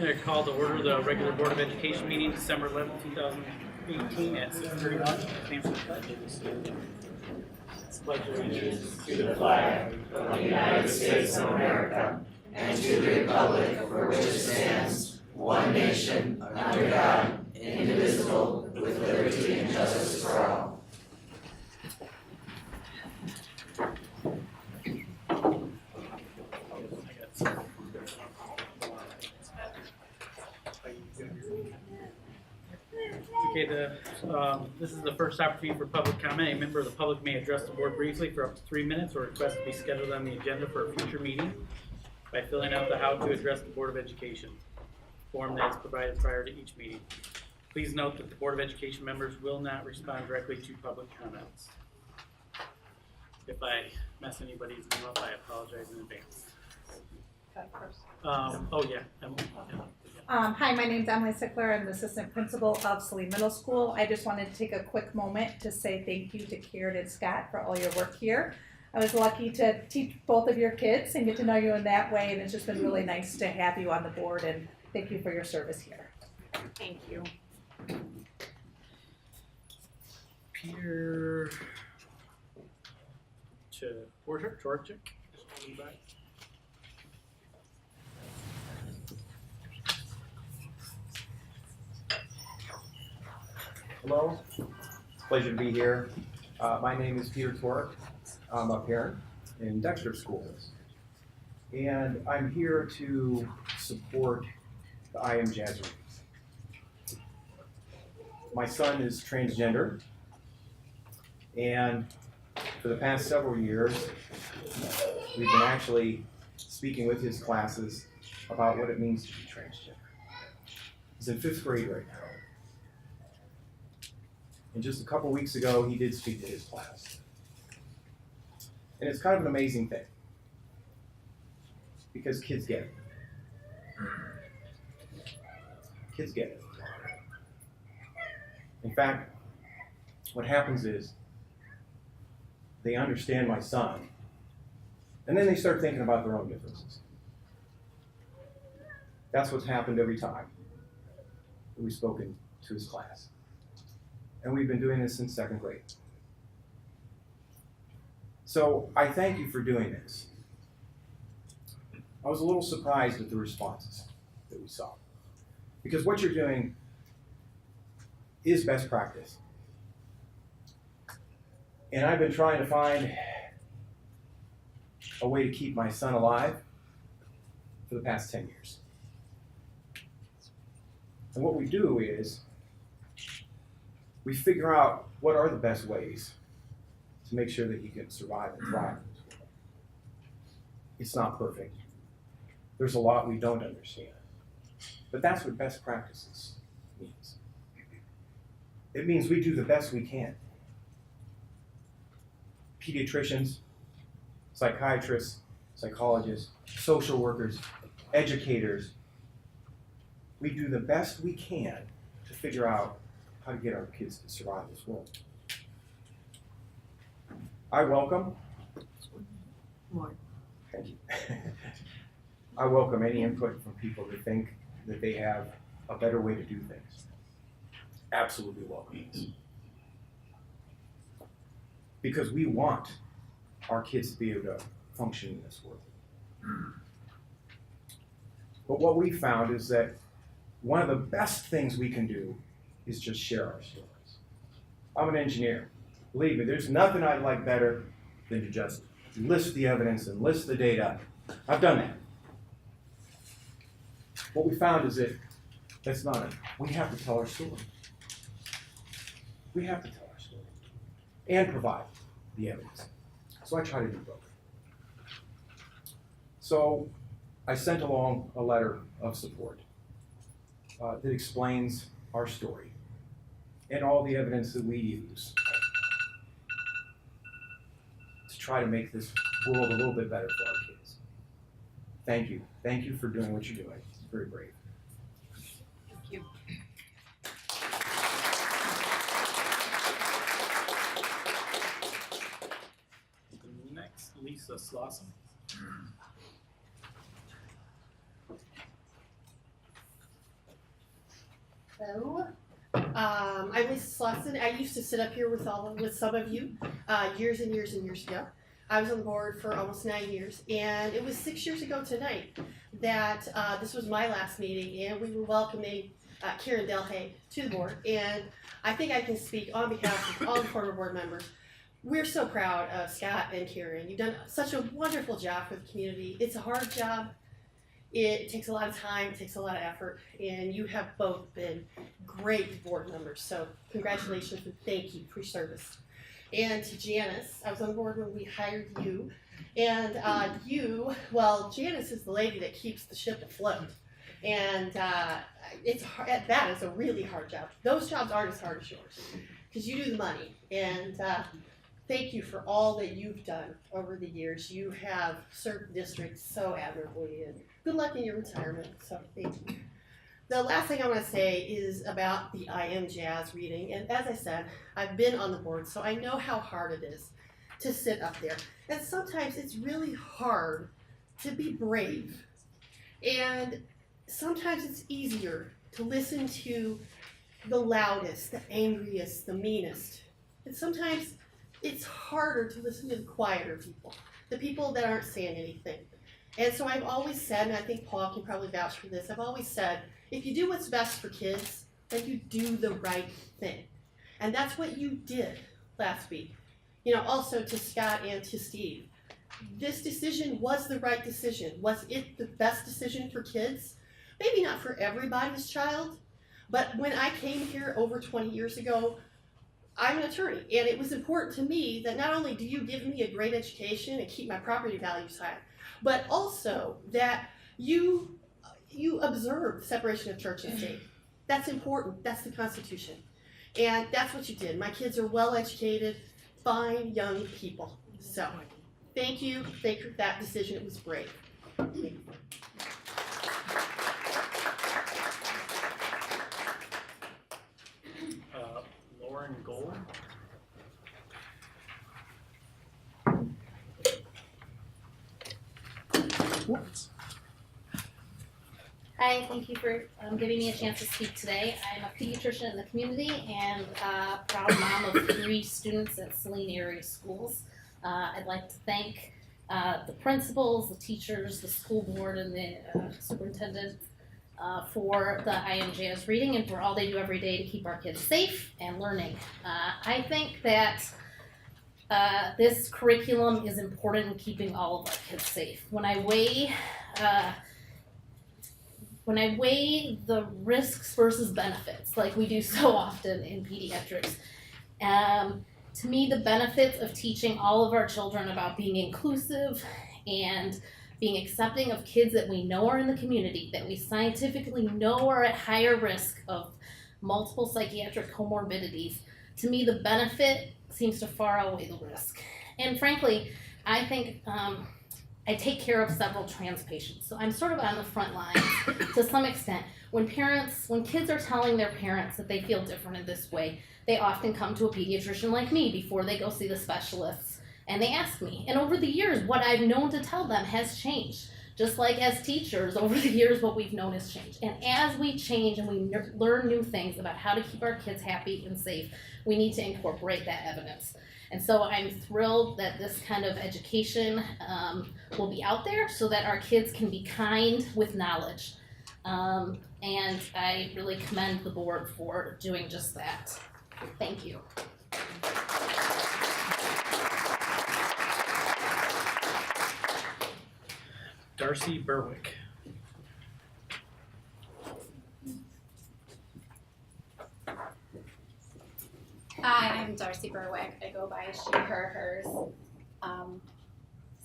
I call to order the regular Board of Education meeting, December 11th, 2018 at 6:31. Stand for the pledge. Pledge allegiance to the flag of the United States of America and to the republic for which it stands, one nation, under God, indivisible, with liberty and justice for all. Okay, this is the first opportunity for public comment. A member of the public may address the board briefly for up to 3 minutes or request to be scheduled on the agenda for a future meeting by filling out the How to Address the Board of Education form that is provided prior to each meeting. Please note that the Board of Education members will not respond directly to public comments. If I mess anybody's name up, I apologize in advance. Hi, my name's Emily Sickler. I'm the assistant principal of Saline Middle School. I just wanted to take a quick moment to say thank you to Karen and Scott for all your work here. I was lucky to teach both of your kids and get to know you in that way, and it's just been really nice to have you on the board, and thank you for your service here. Thank you. Peter Chorchik. Hello, pleasure to be here. My name is Peter Torek. I'm a parent in Dexter Schools, and I'm here to support the I Am Jazz Rings. My son is transgender, and for the past several years, we've been actually speaking with his classes about what it means to be transgender. He's in 5th grade right now. And just a couple weeks ago, he did speak to his class. And it's kind of an amazing thing, because kids get it. Kids get it. In fact, what happens is they understand my son, and then they start thinking about their own differences. That's what's happened every time that we've spoken to his class. And we've been doing this since 2nd grade. So I thank you for doing this. I was a little surprised at the responses that we saw, because what you're doing is best practice. And I've been trying to find a way to keep my son alive for the past 10 years. And what we do is we figure out what are the best ways to make sure that he can survive and thrive in this world. It's not perfect. There's a lot we don't understand. But that's what best practices means. It means we do the best we can. Pediatricians, psychiatrists, psychologists, social workers, educators, we do the best we can to figure out how to get our kids to survive this world. I welcome. Thank you. I welcome any input from people that think that they have a better way to do things. Absolutely welcome this. Because we want our kids to be able to function in this world. But what we found is that one of the best things we can do is just share our stories. I'm an engineer. Believe me, there's nothing I'd like better than to just list the evidence and list the data. I've done that. What we found is that that's not it. We have to tell our story. We have to tell our story and provide the evidence. So I try to do both. So I sent along a letter of support that explains our story and all the evidence that we use to try to make this world a little bit better for our kids. Thank you. Thank you for doing what you're doing. It's very brave. Thank you. Next, Lisa Slauson. Hello. I'm Lisa Slauson. I used to sit up here with some of you years and years and years ago. I was on the board for almost 9 years, and it was 6 years ago tonight that this was my last meeting, and we were welcoming Karen Delhay to the board. And I think I can speak on behalf of all the former board members. We're so proud of Scott and Karen. You've done such a wonderful job for the community. It's a hard job. It takes a lot of time, it takes a lot of effort, and you have both been great board members. So congratulations and thank you for your service. And to Janice, I was on the board when we hired you. And Janice is the lady that keeps the ship afloat. And that is a really hard job. Those jobs aren't as hard as yours, because you do the money. And thank you for all that you've done over the years. You have served the district so admirably, and good luck in your retirement. So thank you. The last thing I want to say is about the I Am Jazz reading. And as I said, I've been on the board, so I know how hard it is to sit up there. And sometimes it's really hard to be brave. And sometimes it's easier to listen to the loudest, the angriest, the meanest. And sometimes it's harder to listen to the quieter people, the people that aren't saying anything. And so I've always said, and I think Paul can probably vouch for this, I've always said, if you do what's best for kids, then you do the right thing. And that's what you did last week. You know, also to Scott and to Steve, this decision was the right decision. Was it the best decision for kids? Maybe not for everybody's child, but when I came here over 20 years ago, I'm an attorney, and it was important to me that not only do you give me a great education and keep my property values high, but also that you observe the separation of church and state. That's important. That's the Constitution. And that's what you did. My kids are well-educated, fine young people. So thank you. Thank you for that decision. It was brave. Thank you. Lauren Gold. Hi, thank you for giving me a chance to speak today. I'm a pediatrician in the community and a proud mom of 3 students at Saline area schools. I'd like to thank the principals, the teachers, the school board, and the superintendent for the I Am Jazz reading and for all they do every day to keep our kids safe and learning. I think that this curriculum is important in keeping all of our kids safe. When I weigh the risks versus benefits, like we do so often in pediatrics, to me the benefits of teaching all of our children about being inclusive and being accepting of kids that we know are in the community, that we scientifically know are at higher risk of multiple psychiatric comorbidities, to me the benefit seems to far outweigh the risk. And frankly, I think I take care of several trans patients, so I'm sort of on the front lines to some extent. When kids are telling their parents that they feel different in this way, they often come to a pediatrician like me before they go see the specialists, and they ask me. And over the years, what I've known to tell them has changed. Just like as teachers, over the years, what we've known has changed. And as we change and we learn new things about how to keep our kids happy and safe, we need to incorporate that evidence. And so I'm thrilled that this kind of education will be out there so that our kids can be kind with knowledge. And I really commend the board for doing just that. Thank you. Darcy Berwick. Hi, I'm Darcy Berwick. I go by she, her, hers.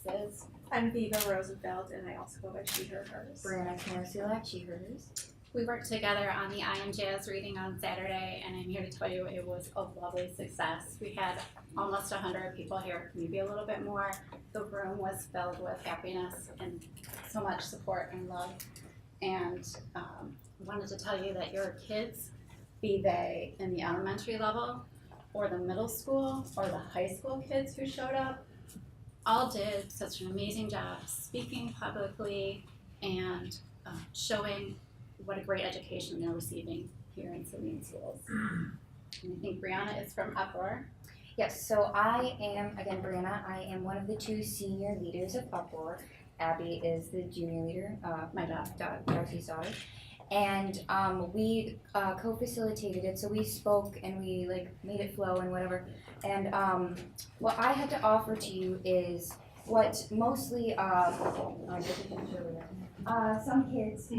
Says I'm Viva Rosenfeld, and I also go by she, her, hers. Brianna Knarsulak, she, hers. we worked together on the I Am Jazz reading on Saturday, and I'm here to tell you it was a lovely success. We had almost 100 people here, maybe a little bit more. The room was filled with happiness and so much support and love. And wanted to tell you that your kids, be they in the elementary level or the middle school or the high school kids who showed up, all did such an amazing job speaking publicly and showing what a great education they're receiving here in Saline schools. And I think Brianna is from Uproar. Yes, so I am, again, Brianna, I am one of the 2 senior leaders of Uproar. Abby is the junior leader, my Darcy's daughter. And we co-facilitated it, so we spoke and we made it flow and whatever. And what I had to offer to you is what mostly, some kids,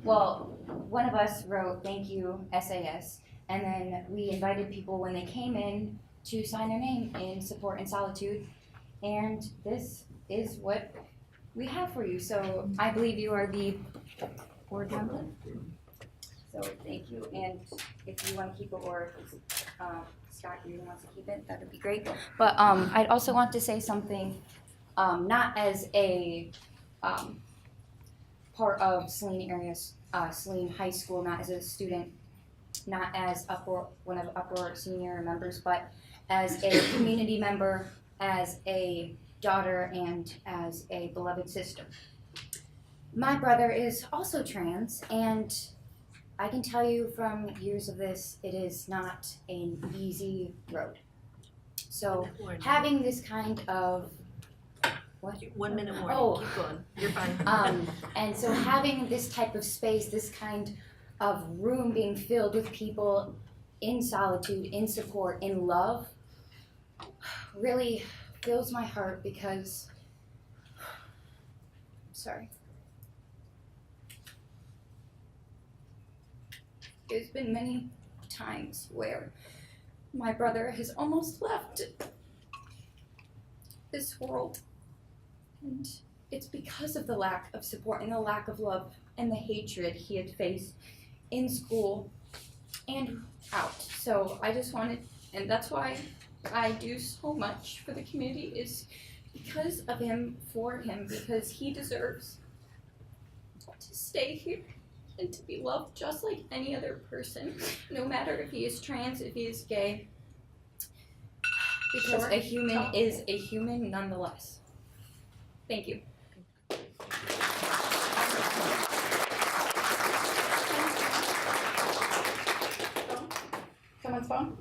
well, one of us wrote thank you SAS, and then we invited people when they came in to sign their name in support and solitude, and this is what we have for you. So I believe you are the board member. So thank you, and if you want to keep it, or Scott really wants to keep it, that would be great. But I'd also want to say something, not as a part of Saline area, Saline High School, not as a student, not as one of Uproar senior members, but as a community member, as a daughter, and as a beloved sister. My brother is also trans, and I can tell you from years of this, it is not an easy road. So having this kind of, what? 1 minute more. Oh. Keep going. You're fine. And so having this type of space, this kind of room being filled with people in solitude, in support, in love, really fills my heart because, sorry. There's been many times where my brother has almost left this world. And it's because of the lack of support and the lack of love and the hatred he had faced in school and out. So I just wanted, and that's why I do so much for the community, is because of him, for him, because he deserves to stay here and to be loved just like any other person, no matter if he is trans, if he is gay, because a human is a human nonetheless. Thank you. Someone's phone?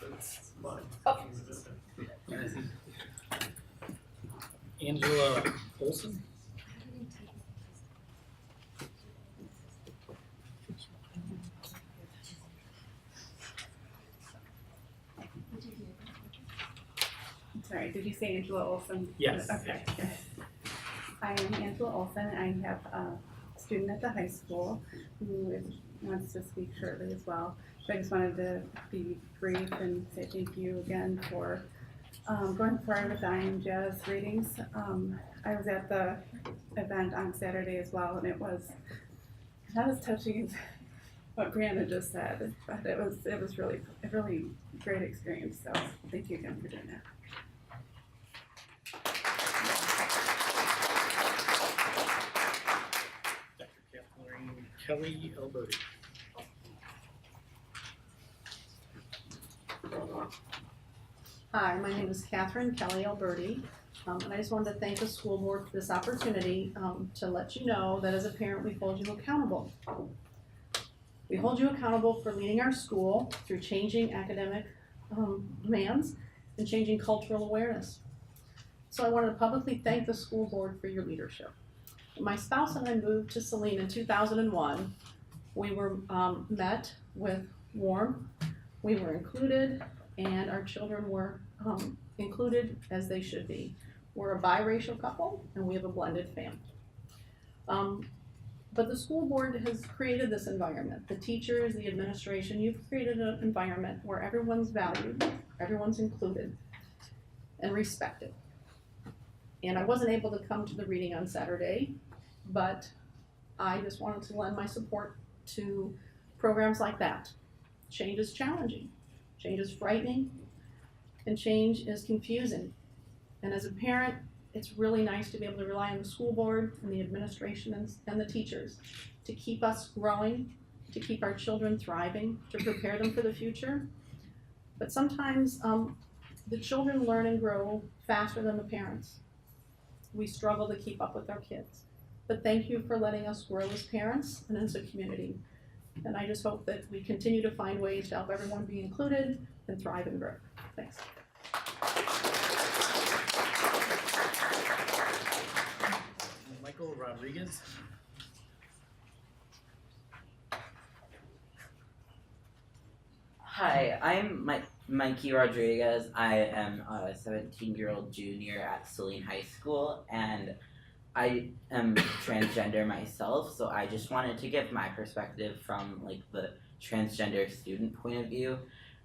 That's mine. Oh. Angela Olson? Sorry, did you say Angela Olson? Yes. Okay. I am Angela Olson. I have a student at the high school who wants to speak shortly as well. So I just wanted to be brief and say thank you again for going forward with the Iron Jazz readings. I was at the event on Saturday as well, and it was not as touching as what Brianna just said, but it was really a really great experience. So thank you again for doing that. Dr. Kathleen Kelly Alberti. Hi, my name is Catherine Kelly Alberti, and I just wanted to thank the school board for this opportunity to let you know that as a parent, we hold you accountable. We hold you accountable for leading our school through changing academic demands and changing cultural awareness. So I wanted to publicly thank the school board for your leadership. My spouse and I moved to Saline in 2001. We were met with warmth, we were included, and our children were included as they should be. We're a biracial couple, and we have a blended family. But the school board has created this environment. The teachers, the administration, you've created an environment where everyone's valued, everyone's included, and respected. And I wasn't able to come to the reading on Saturday, but I just wanted to lend my support to programs like that. Change is challenging, change is frightening, and change is confusing. And as a parent, it's really nice to be able to rely on the school board and the administration and the teachers to keep us growing, to keep our children thriving, to prepare them for the future. But sometimes the children learn and grow faster than the parents. We struggle to keep up with our kids. But thank you for letting us grow as parents and as a community. And I just hope that we continue to find ways to help everyone be included and thrive and grow. Thanks. Michael Rodriguez. Hi, I'm Mikey Rodriguez. I am a 17-year-old junior at Saline High School, and I am transgender myself, so I just wanted to give my perspective from like the transgender student point of view.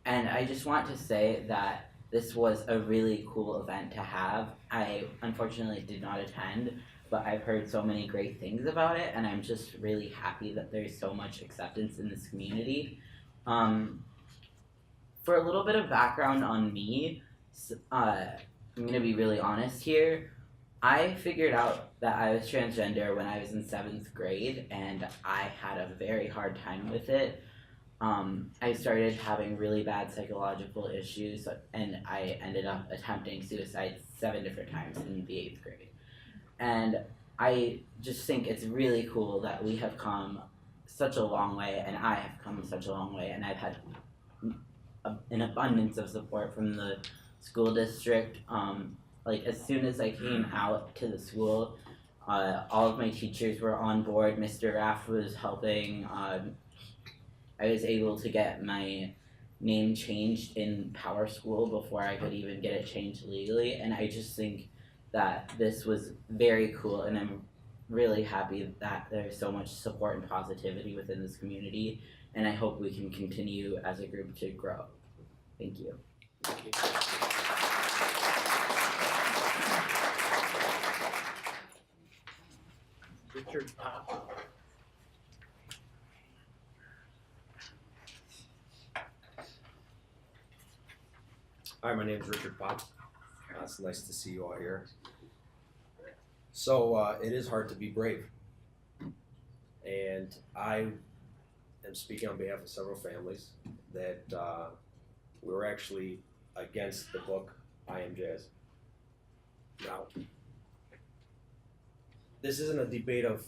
And I just want to say that this was a really cool event to have. I unfortunately did not attend, but I've heard so many great things about it, and I'm just really happy that there's so much acceptance in this community. For a little bit of background on me, I'm gonna be really honest here. I figured out that I was transgender when I was in 7th grade, and I had a very hard time with it. I started having really bad psychological issues, and I ended up attempting suicide 7 different times in the 8th grade. And I just think it's really cool that we have come such a long way, and I have come such a long way, and I've had an abundance of support from the school district. Like as soon as I came out to the school, all of my teachers were on board. Mr. Raff was helping. I was able to get my name changed in Power School before I could even get it changed legally, and I just think that this was very cool, and I'm really happy that there's so much support and positivity within this community, and I hope we can continue as a group to grow. Thank you. Thank you. Richard Pop. Hi, my name is Richard Pop. It's nice to see you all here. So it is hard to be brave, and I am speaking on behalf of several families that we were actually against the book I Am Jazz. Now, this isn't a debate of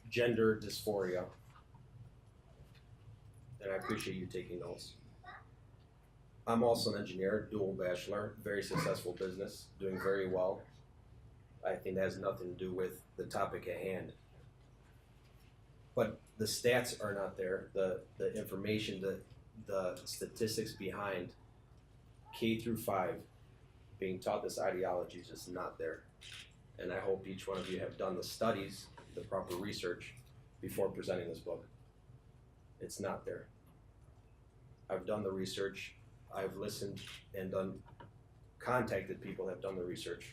gender dysphoria, and I appreciate you taking notes. I'm also an engineer, dual bachelor, very successful business, doing very well. I think that has nothing to do with the topic at hand. But the stats are not there, the information, the statistics behind K through 5 being taught this ideology is just not there. And I hope each one of you have done the studies, the proper research before presenting this book. It's not there. I've done the research. I've listened and contacted people that have done the research.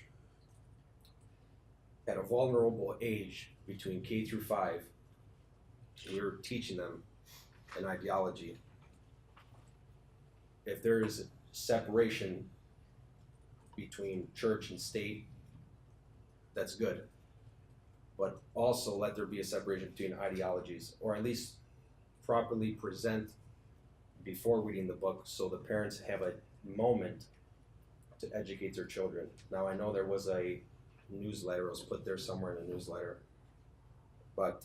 At a vulnerable age between K through 5, we're teaching them an ideology. If there is separation between church and state, that's good. But also let there be a separation between ideologies, or at least properly present before reading the book so the parents have a moment to educate their children. Now I know there was a newsletter, it was put there somewhere in a newsletter, but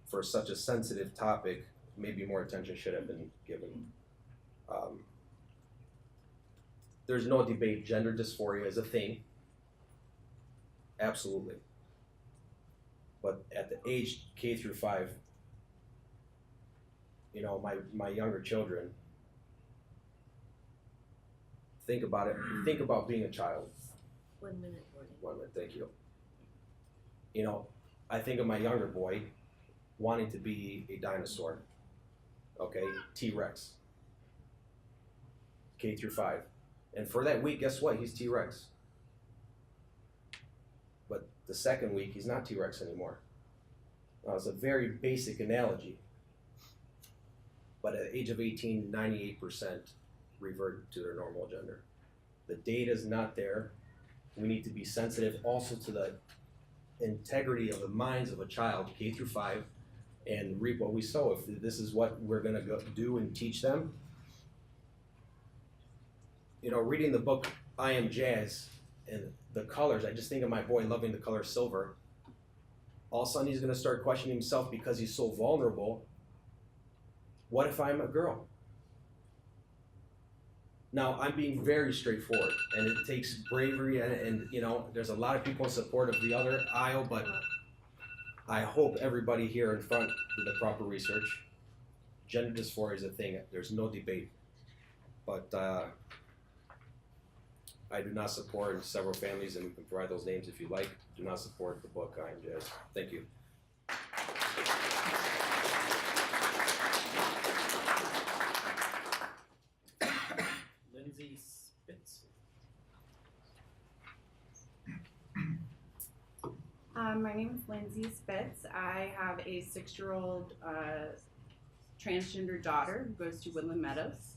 for such a sensitive topic, maybe more attention should have been given. There's no debate, gender dysphoria is a thing, absolutely. But at the age K through 5, you know, my younger children, think about it, think about being a child. 1 minute, Morgan. 1 minute, thank you. You know, I think of my younger boy wanting to be a dinosaur, okay, T-Rex, K through 5. And for that week, guess what, he's T-Rex. But the second week, he's not T-Rex anymore. Now, it's a very basic analogy. But at the age of 18, 98% revert to their normal gender. The data's not there. We need to be sensitive also to the integrity of the minds of a child, K through 5, and reap what we sow. If this is what we're gonna go do and teach them, you know, reading the book I Am Jazz and the colors, I just think of my boy loving the color silver. All of a sudden he's gonna start questioning himself because he's so vulnerable. What if I'm a girl? Now, I'm being very straightforward, and it takes bravery, and you know, there's a lot of people in support of the other aisle, but I hope everybody here in front did the proper research. Gender dysphoria is a thing, there's no debate. But I do not support several families, and we can provide those names if you like. Do not support the book I Am Jazz. Thank you. Lindsay Spitz. My name is Lindsay Spitz. I have a 6-year-old transgender daughter who goes to Woodland Meadows.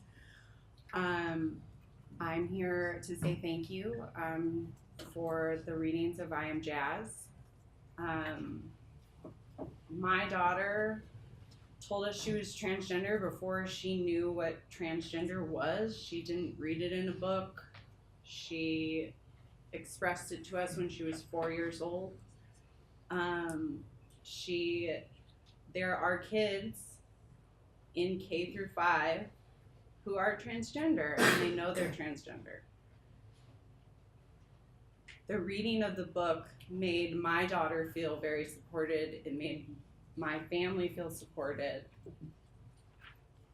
I'm here to say thank you for the readings of I Am Jazz. My daughter told us she was transgender before she knew what transgender was. She didn't read it in a book. She expressed it to us when she was 4 years old. There are kids in K through 5 who are transgender and they know they're transgender. The reading of the book made my daughter feel very supported. It made my family feel supported.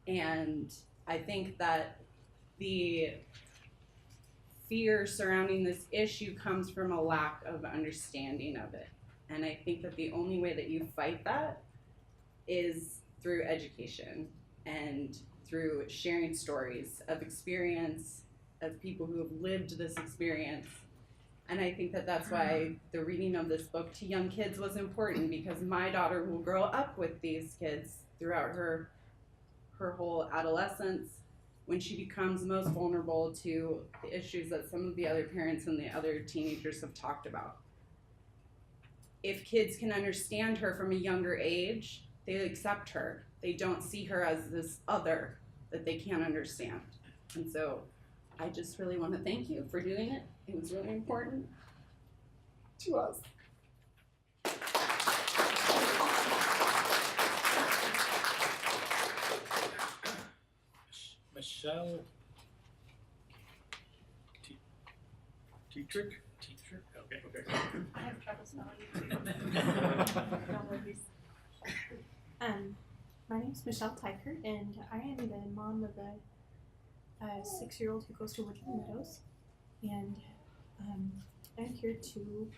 And I think that the fear surrounding this issue comes from a lack of understanding of it. And I think that the only way that you fight that is through education and through sharing stories of experience, of people who have lived this experience. And I think that that's why the reading of this book to young kids was important, because my daughter will grow up with these kids throughout her whole adolescence, when she becomes most vulnerable to the issues that some of the other parents and the other teenagers have talked about. If kids can understand her from a younger age, they accept her. They don't see her as this other that they can't understand. And so I just really want to thank you for doing it. It was really important to us. Michelle Tetrick? Okay. I have trouble spelling it too. No worries. My name's Michelle Teichert, and I am the mom of a 6-year-old who goes to Woodland Meadows. And I'm here to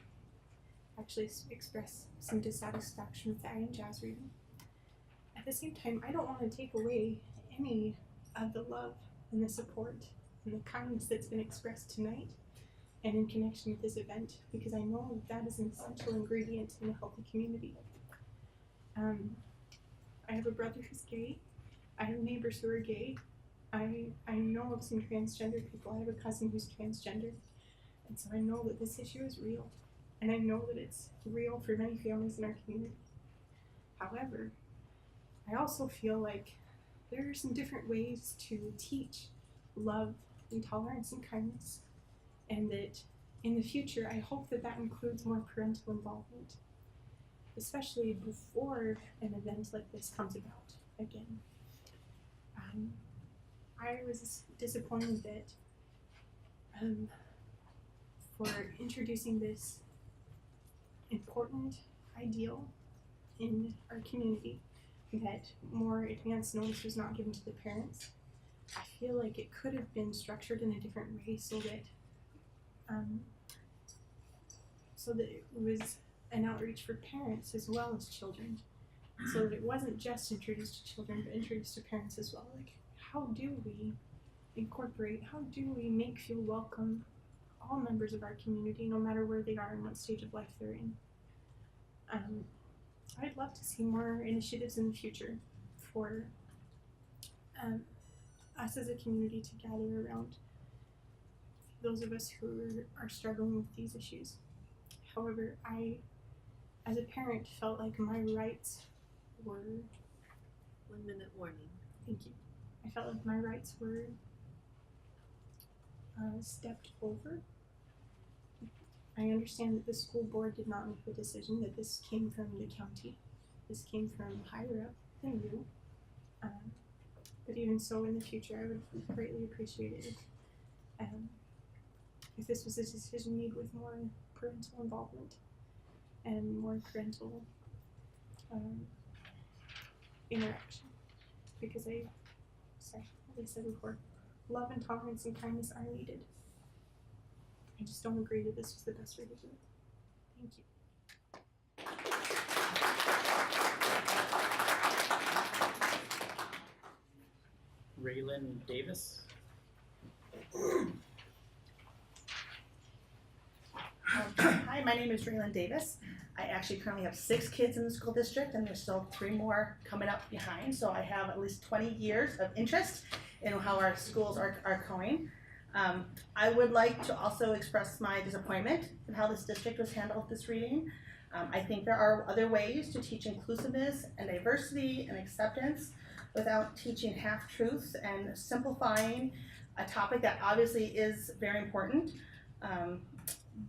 actually express some dissatisfaction with the I Am Jazz reading. At the same time, I don't want to take away any of the love and the support and the kindness that's been expressed tonight and in connection with this event, because I know that is an essential ingredient in a healthy community. I have a brother who's gay. I have neighbors who are gay. I know of some transgender people. I have a cousin who's transgender. And so I know that this issue is real. And I know that it's real for many families in our community. However, I also feel like there are some different ways to teach love and tolerance and kindness. And that in the future, I hope that that includes more parental involvement, especially before an event like this comes about again. I was disappointed that for introducing this important ideal in our community, that more advance notice was not given to the parents. I feel like it could have been structured in a different way so that it was an outreach for parents as well as children, so that it wasn't just introduced to children but introduced to parents as well. Like, how do we incorporate, how do we make feel welcome all members of our community, no matter where they are and what stage of life they're in? I'd love to see more initiatives in the future for us as a community to gather around those of us who are struggling with these issues. However, I, as a parent, felt like my rights were... 1 minute warning. Thank you. I felt like my rights were stepped over. I understand that the school board did not make the decision, that this came from the county. This came from higher up than you. even so in the future, I would greatly appreciate it if this was a decision made with more parental involvement and more parental interaction. Because as I said before, love and tolerance and kindness are needed. I just don't agree that this was the best way to do it. Thank you. Raylan Davis. Hi, my name is Raylan Davis. I actually currently have 6 kids in the school district, and there's still 3 more coming up behind, so I have at least 20 years of interest in how our schools are going. I would like to also express my disappointment in how this district was handled this reading. I think there are other ways to teach inclusiveness and diversity and acceptance without teaching half-truths and simplifying a topic that obviously is very important.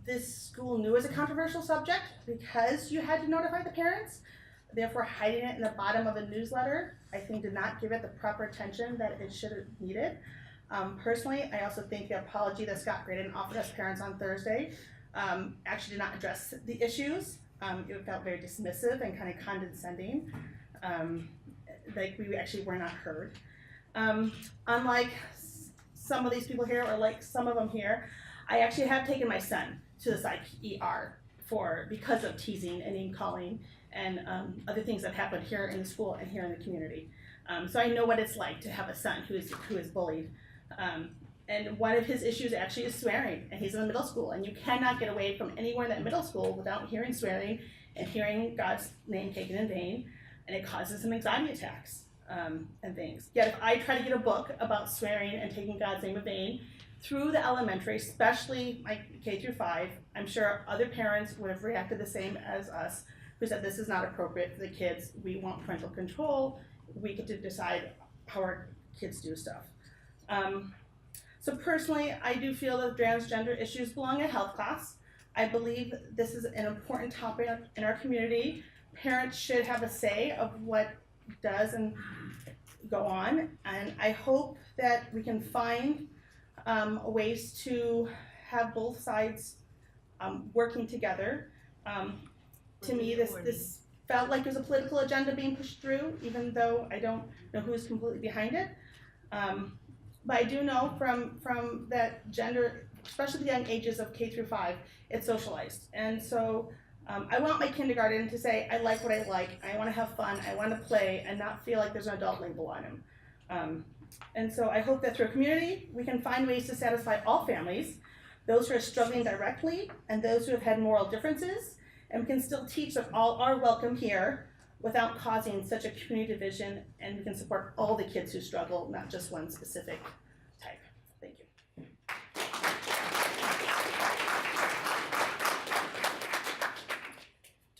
This school knew it was a controversial subject because you had to notify the parents. Therefore, hiding it in the bottom of a newsletter, I think, did not give it the proper attention that it should have needed. Personally, I also think the apology that Scott Graydon offered us parents on Thursday actually did not address the issues. It felt very dismissive and kind of condescending, like we actually were not heard. Unlike some of these people here, or like some of them here, I actually have taken my son to the psych ER because of teasing and name calling and other things that happened here in the school and here in the community. So I know what it's like to have a son who is bullied. And one of his issues actually is swearing, and he's in the middle school, and you cannot get away from anywhere in that middle school without hearing swearing and hearing God's name taken in vain, and it causes him anxiety attacks and things. Yet if I try to get a book about swearing and taking God's name in vain through the elementary, especially like K through 5, I'm sure other parents would have reacted the same as us, who said this is not appropriate for the kids. We want parental control. We get to decide how our kids do stuff. So personally, I do feel that transgender issues belong in health class. I believe this is an important topic in our community. Parents should have a say of what does and go on, and I hope that we can find ways to have both sides working together. To me, this felt like there's a political agenda being pushed through, even though I don't know who's completely behind it. But I do know from that gender, especially the young ages of K through 5, it's socialized. And so I want my kindergarten to say, I like what I like, I want to have fun, I want to play, and not feel like there's an adult label on him. And so I hope that through a community, we can find ways to satisfy all families, those who are struggling directly and those who have had moral differences, and we can still teach that all are welcome here without causing such a community division, and we can support all the kids who struggle, not just one specific type. Thank you.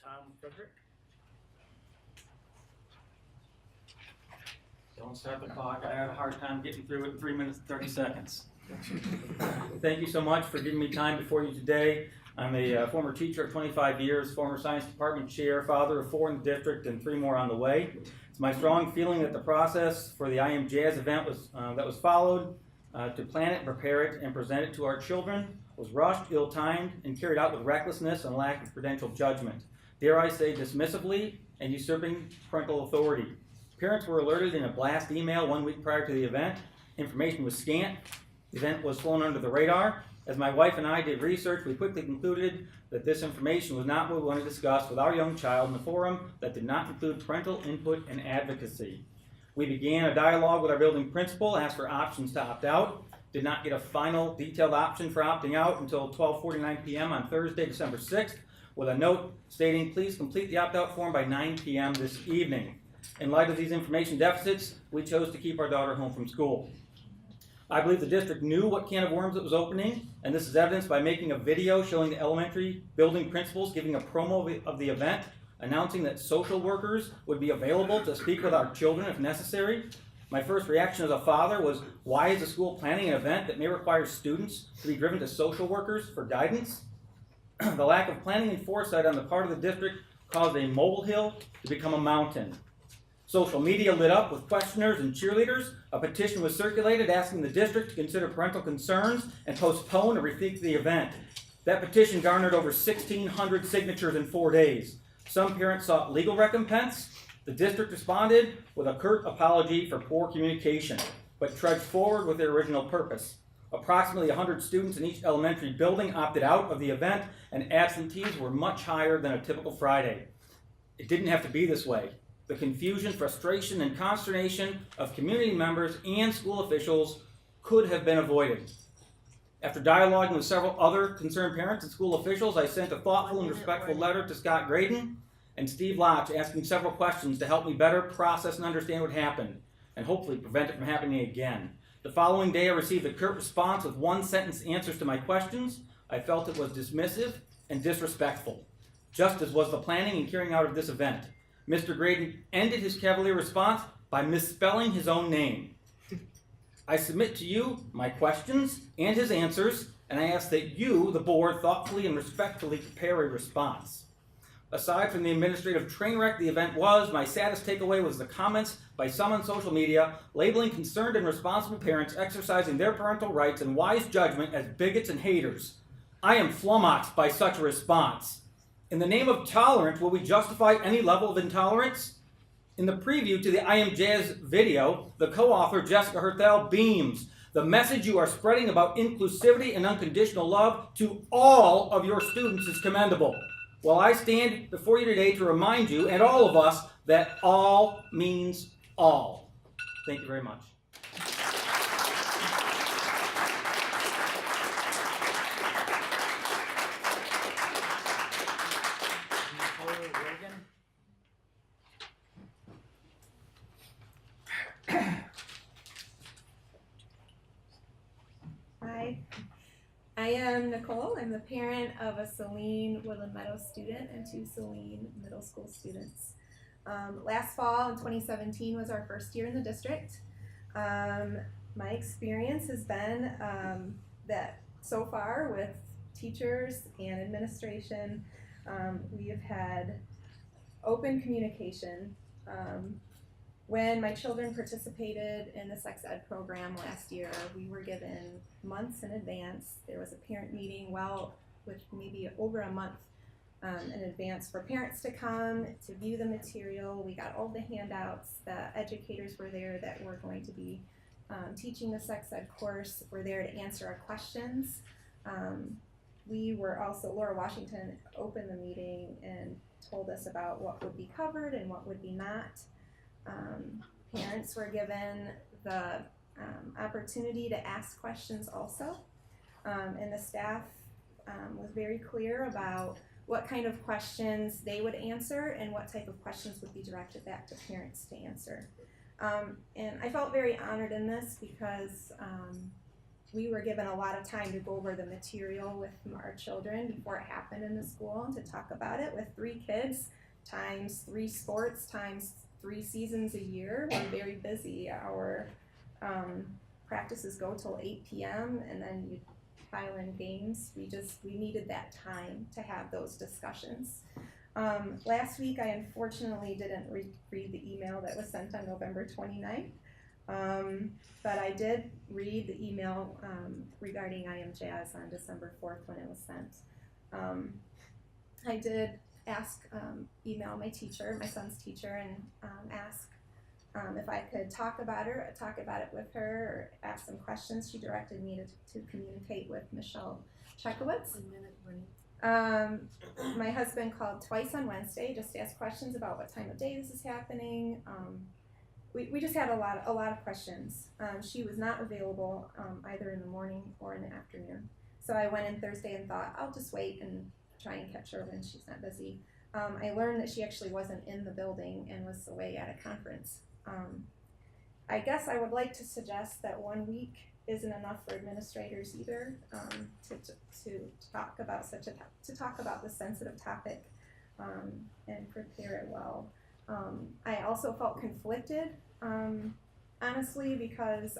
Tom Frederick. Don't start the clock. I had a hard time getting through it in 3 minutes and 30 seconds. Thank you so much for giving me time before you today. I'm a former teacher of 25 years, former science department chair, father of 4 in the district and 3 more on the way. It's my strong feeling that the process for the I Am Jazz event that was followed to plan it, prepare it, and present it to our children was rushed, ill-timed, and carried out with recklessness and lack of prudential judgment. Dare I say dismissively and usurping parental authority. Parents were alerted in a blast email 1 week prior to the event. Information was scant. The event was flown under the radar. As my wife and I did research, we quickly concluded that this information was not what we wanted to discuss with our young child in a forum that did not include parental input and advocacy. We began a dialogue with our building principal, asked for options to opt out, did not get a final detailed option for opting out until 12:49 p.m. on Thursday, December 6th, with a note stating, please complete the opt-out form by 9 p.m. this evening. In light of these information deficits, we chose to keep our daughter home from school. I believe the district knew what can of worms it was opening, and this is evidenced by making a video showing the elementary building principals giving a promo of the event, announcing that social workers would be available to speak with our children if necessary. My first reaction as a father was, why is the school planning an event that may require students to be driven to social workers for guidance? The lack of planning and foresight on the part of the district caused a molehill to become a mountain. Social media lit up with questioners and cheerleaders. A petition was circulated asking the district to consider parental concerns and postpone or rethink the event. That petition garnered over 1,600 signatures in 4 days. Some parents sought legal recompense. The district responded with a curt apology for poor communication, but trudged forward with their original purpose. Approximately 100 students in each elementary building opted out of the event, and absentees were much higher than a typical Friday. It didn't have to be this way. The confusion, frustration, and consternation of community members and school officials could have been avoided. After dialoguing with several other concerned parents and school officials, I sent a thoughtful and respectful letter to Scott Graydon and Steve Lotch asking several questions to help me better process and understand what happened, and hopefully prevent it from happening again. The following day, I received a curt response with one-sentence answers to my questions. I felt it was dismissive and disrespectful, just as was the planning and carrying out of this event. Mr. Graydon ended his cavalier response by misspelling his own name. I submit to you my questions and his answers, and I ask that you, the board, thoughtfully and respectfully prepare a response. Aside from the administrative train wreck the event was, my saddest takeaway was the comments by some on social media labeling concerned and responsible parents exercising their parental rights and wise judgment as bigots and haters. I am flummoxed by such a response. In the name of tolerance, will we justify any level of intolerance? In the preview to the I Am Jazz video, the co-author Jessica Herthel beams. The message you are spreading about inclusivity and unconditional love to all of your students is commendable. Well, I stand before you today to remind you, and all of us, that all means all. Thank you very much. Hi, I am Nicole. I'm the parent of a Saline Woodland Meadows student and 2 Saline Middle School students. Last fall in 2017 was our first year in the district. My experience has been that so far with teachers and administration, we have had open communication. When my children participated in the sex ed program last year, we were given months in advance. There was a parent meeting, with maybe over a month in advance for parents to come to view the material. We got all the handouts. The educators were there that were going to be teaching the sex ed course, were there to answer our questions. We were also, Laura Washington opened the meeting and told us about what would be covered and what would be not. Parents were given the opportunity to ask questions also, and the staff was very clear about what kind of questions they would answer and what type of questions would be directed back to parents to answer. And I felt very honored in this because we were given a lot of time to go over the material with our children before it happened in the school, to talk about it with 3 kids times 3 sports times 3 seasons a year. We're very busy. Our practices go till 8 p.m. and then you pile in games. We needed that time to have those discussions. Last week I unfortunately didn't read the email that was sent on November 29th, but I did read the email regarding I Am Jazz on December 4th when it was sent. I did email my teacher, my son's teacher, and ask if I could talk about it with her, or ask some questions. She directed me to communicate with Michelle Chekowitz. My husband called twice on Wednesday just to ask questions about what time of day this is happening. We just had a lot of questions. She was not available either in the morning or in the afternoon. So I went in Thursday and thought, I'll just wait and try and catch her when she's not busy. I learned that she actually wasn't in the building and was away at a conference. I guess I would like to suggest that 1 week isn't enough for administrators either, to talk about this sensitive topic and prepare it well. I also felt conflicted, honestly, because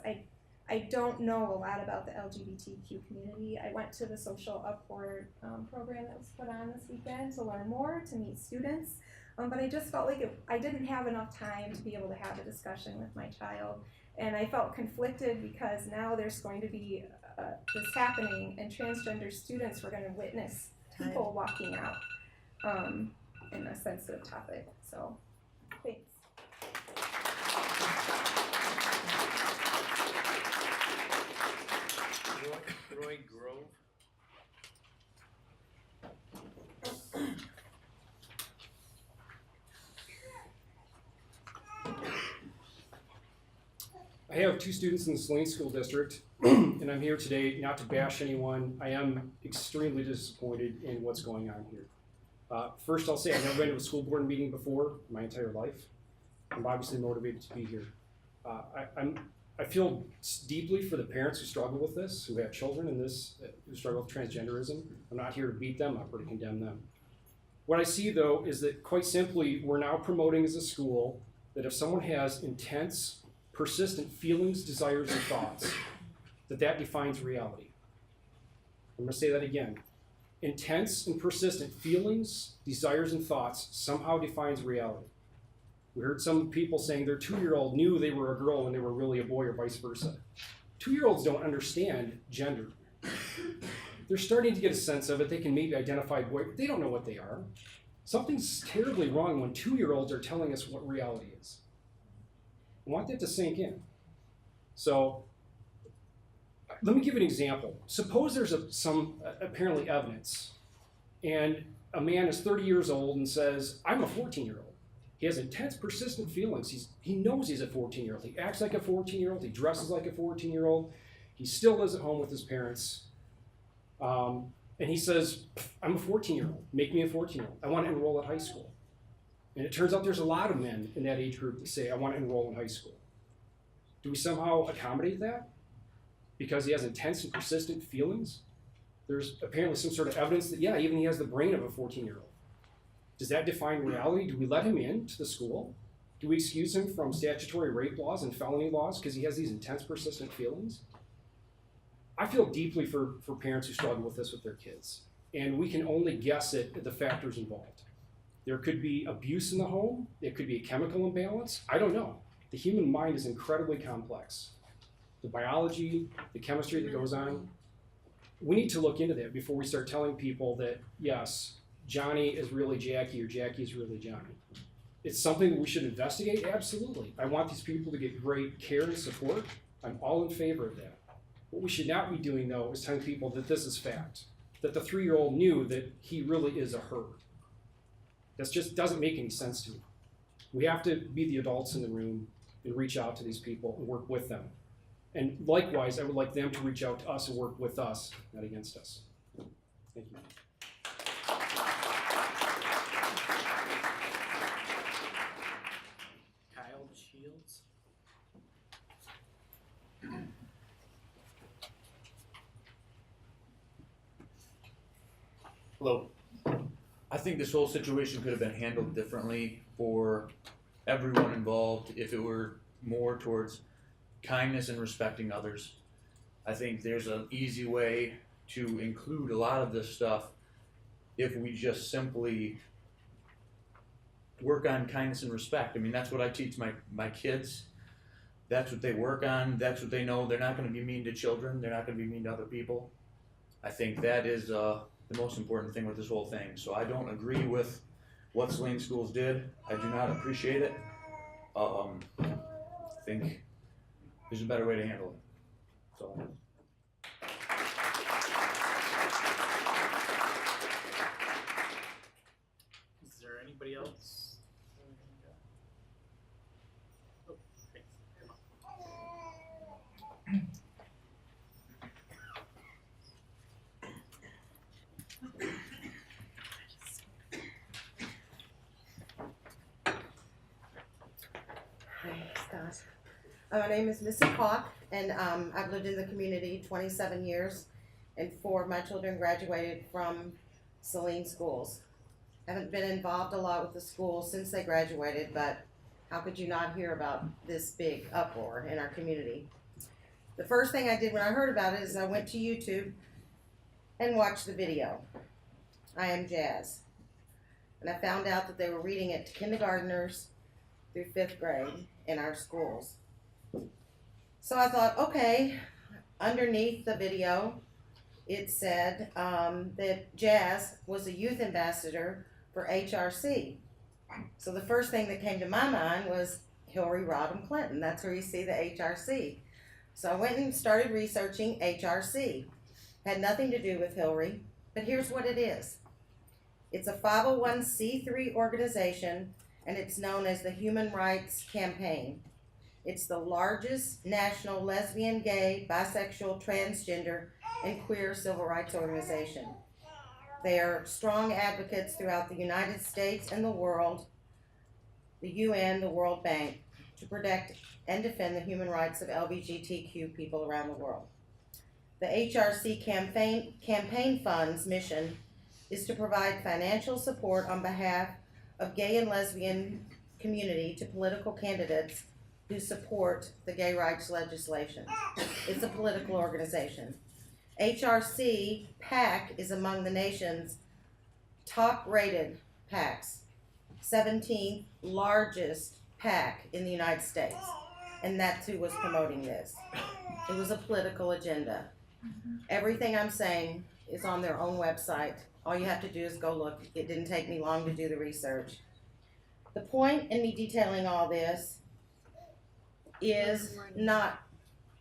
I don't know a lot about the LGBTQ community. I went to the Social Upward program that was put on this weekend to learn more, to meet students. But I just felt like I didn't have enough time to be able to have a discussion with my child. And I felt conflicted because now there's going to be this happening, and transgender students were going to witness people walking out in a sensitive topic. So, thanks. Roy Grove. I have two students in the Saline School District, and I'm here today not to bash anyone. I am extremely disappointed in what's going on here. First, I'll say I've never been to a school board meeting before my entire life. I'm obviously motivated to be here. I feel deeply for the parents who struggle with this, who have children in this, who struggle with transgenderism. I'm not here to beat them, I'm not here to condemn them. What I see, though, is that quite simply, we're now promoting as a school that if someone has intense, persistent feelings, desires, and thoughts, that defines reality. I'm going to say that again. Intense and persistent feelings, desires, and thoughts somehow defines reality. We heard some people saying their 2-year-old knew they were a girl when they were really a boy, or vice versa. 2-year-olds don't understand gender. They're starting to get a sense of it. They can maybe identify boy, but they don't know what they are. Something's terribly wrong when 2-year-olds are telling us what reality is. I want that to sink in. So let me give an example. Suppose there's some apparently evidence, and a man is 30 years old and says, I'm a 14-year-old. He has intense, persistent feelings. He knows he's a 14-year-old. He acts like a 14-year-old. He dresses like a 14-year-old. He still lives at home with his parents. And he says, I'm a 14-year-old. Make me a 14-year-old. I want to enroll at high school. And it turns out there's a lot of men in that age group that say, I want to enroll in high school. Do we somehow accommodate that? Because he has intense and persistent feelings? There's apparently some sort of evidence that, yeah, even he has the brain of a 14-year-old. Does that define reality? Do we let him into the school? Do we excuse him from statutory rape laws and felony laws because he has these intense, persistent feelings? I feel deeply for parents who struggle with this with their kids. And we can only guess at the factors involved. There could be abuse in the home. There could be a chemical imbalance. I don't know. The human mind is incredibly complex. The biology, the chemistry that goes on. We need to look into that before we start telling people that, yes, Johnny is really Jackie or Jackie is really Johnny. It's something that we should investigate, absolutely. I want these people to get great care and support. I'm all in favor of that. What we should not be doing, though, is telling people that this is fact, that the 3-year-old knew that he really is a her. That just doesn't make any sense to me. We have to be the adults in the room and reach out to these people and work with them. And likewise, I would like them to reach out to us and work with us, not against us. Thank you. Kyle Shields. Hello. I think this whole situation could have been handled differently for everyone involved if it were more towards kindness and respecting others. I think there's an easy way to include a lot of this stuff if we just simply work on kindness and respect. I mean, that's what I teach my kids. That's what they work on. That's what they know. They're not going to be mean to children. They're not going to be mean to other people. I think that is the most important thing with this whole thing. So I don't agree with what Saline Schools did. I do not appreciate it. I think there's a better way to handle it. So. Is there anybody else? Oh, okay. My name is Missy Hawk, and I've lived in the community 27 years, and 4 of my children graduated from Saline schools. I haven't been involved a lot with the school since they graduated, but how could you not hear about this big uproar in our community? The first thing I did when I heard about it is I went to YouTube and watched the video. I am Jazz. and I found out that they were reading it to kindergartners through 5th grade in our schools. So I thought, okay, underneath the video, it said that Jazz was a youth ambassador for HRC. So the first thing that came to my mind was Hillary Rodham Clinton. That's where you see the HRC. So I went and started researching HRC. Had nothing to do with Hillary, but here's what it is. It's a 501c3 organization, and it's known as the Human Rights Campaign. It's the largest national lesbian, gay, bisexual, transgender, and queer civil rights organization. They are strong advocates throughout the United States and the world, the UN, the World Bank, to protect and defend the human rights of LGBTQ people around the world. The HRC campaign fund's mission is to provide financial support on behalf of gay and lesbian community to political candidates who support the gay rights legislation. It's a political organization. HRC PAC is among the nation's top-rated PACs, 17th largest PAC in the United States, and that's who was promoting this. It was a political agenda. Everything I'm saying is on their own website. All you have to do is go look. It didn't take me long to do the research. The point in me detailing all this is not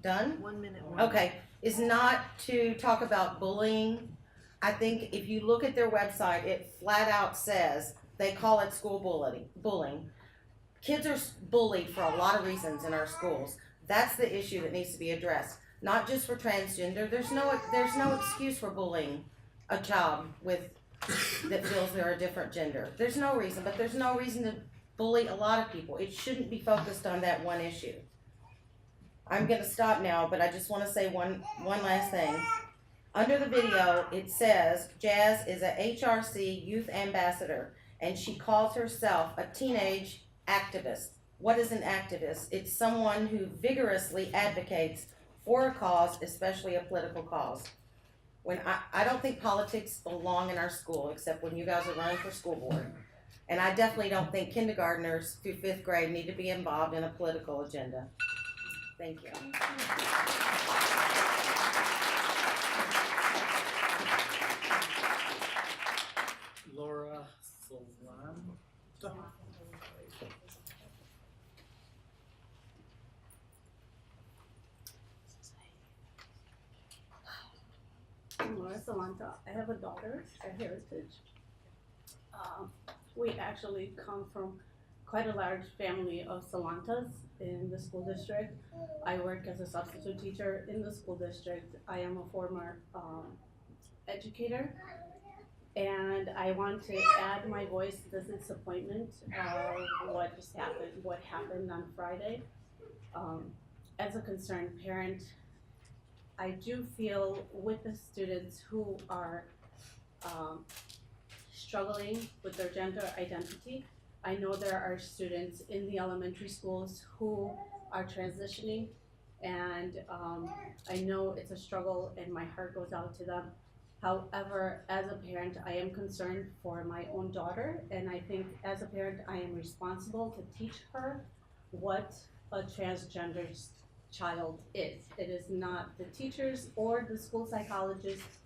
done. 1 minute. Okay, is not to talk about bullying. I think if you look at their website, it flat out says they call it school bullying. Kids are bullied for a lot of reasons in our schools. That's the issue that needs to be addressed. Not just for transgender. There's no excuse for bullying a child that feels they're a different gender. There's no reason, but there's no reason to bully a lot of people. It shouldn't be focused on that one issue. I'm gonna stop now, but I just wanna say one last thing. Under the video, it says Jazz is a HRC youth ambassador, and she calls herself a teenage activist. What is an activist? It's someone who vigorously advocates for a cause, especially a political cause. When I don't think politics belong in our school, except when you guys are running for school board. And I definitely don't think kindergartners through 5th grade need to be involved in a political agenda. Thank you. Laura Saline. I'm Laura Salanta. I have a daughter at Heritage. We actually come from quite a large family of Salantas in the school district. I work as a substitute teacher in the school district. I am a former educator, and I want to add my voice to this disappointment of what happened on Friday. As a concerned parent, I do feel with the students who are struggling with their gender identity. I know there are students in the elementary schools who are transitioning, and I know it's a struggle and my heart goes out to them. However, as a parent, I am concerned for my own daughter, and I think as a parent, I am responsible to teach her what a transgender child is. It is not the teacher's or the school psychologist's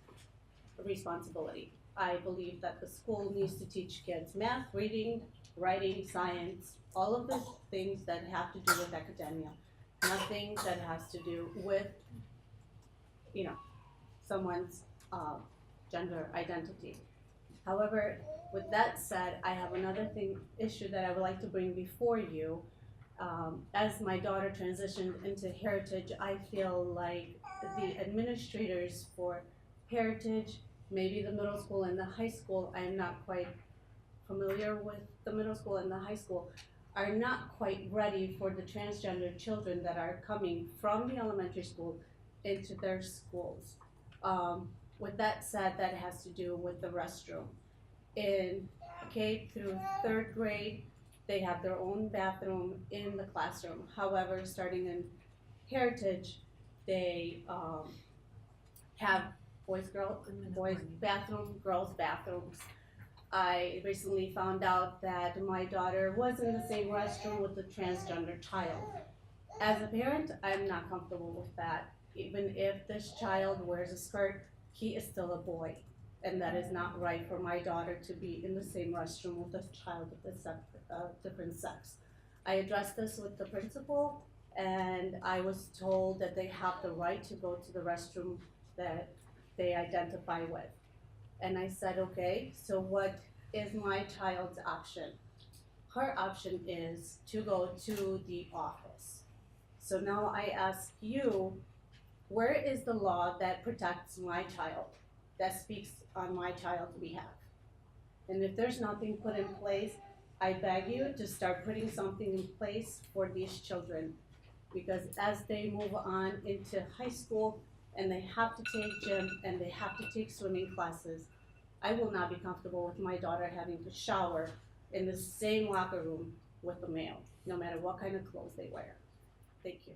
responsibility. I believe that the school needs to teach kids math, reading, writing, science, all of the things that have to do with academia. Nothing that has to do with, someone's gender identity. However, with that said, I have another issue that I would like to bring before you. As my daughter transitioned into Heritage, I feel like the administrators for Heritage, maybe the middle school and the high school, I am not quite familiar with the middle school and the high school, are not quite ready for the transgender children that are coming from the elementary school into their schools. With that said, that has to do with the restroom. In K through 3rd grade, they have their own bathroom in the classroom. However, starting in Heritage, they have boys bathroom, girls bathrooms. I recently found out that my daughter was in the same restroom with a transgender child. As a parent, I'm not comfortable with that. Even if this child wears a skirt, he is still a boy. And that is not right for my daughter to be in the same restroom with a child of a different sex. I addressed this with the principal, and I was told that they have the right to go to the restroom that they identify with. And I said, okay, so what is my child's option? Her option is to go to the office. So now I ask you, where is the law that protects my child, that speaks on my child's behalf? And if there's nothing put in place, I beg you to start putting something in place for these children. Because as they move on into high school and they have to take gym and they have to take swimming classes, I will not be comfortable with my daughter having to shower in the same locker room with a male, no matter what kind of clothes they wear. Thank you.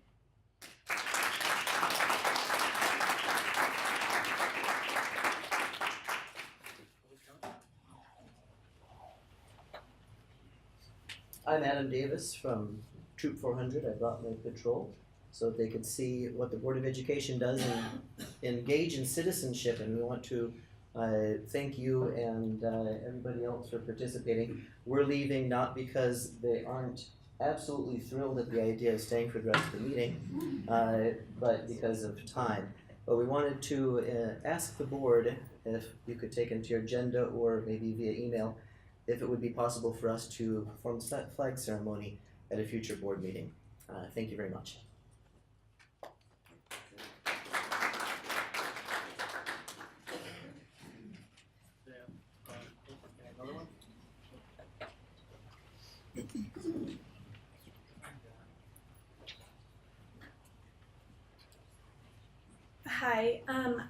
I'm Adam Davis from Troop 400. I brought my patrol so that they could see what the Board of Education does and engage in citizenship. And we want to thank you and everybody else for participating. We're leaving not because they aren't absolutely thrilled at the idea of staying for the rest of the meeting, but because of time. But we wanted to ask the board if you could take into your agenda or maybe via email if it would be possible for us to perform the flag ceremony at a future board meeting. Thank you very much. Hi,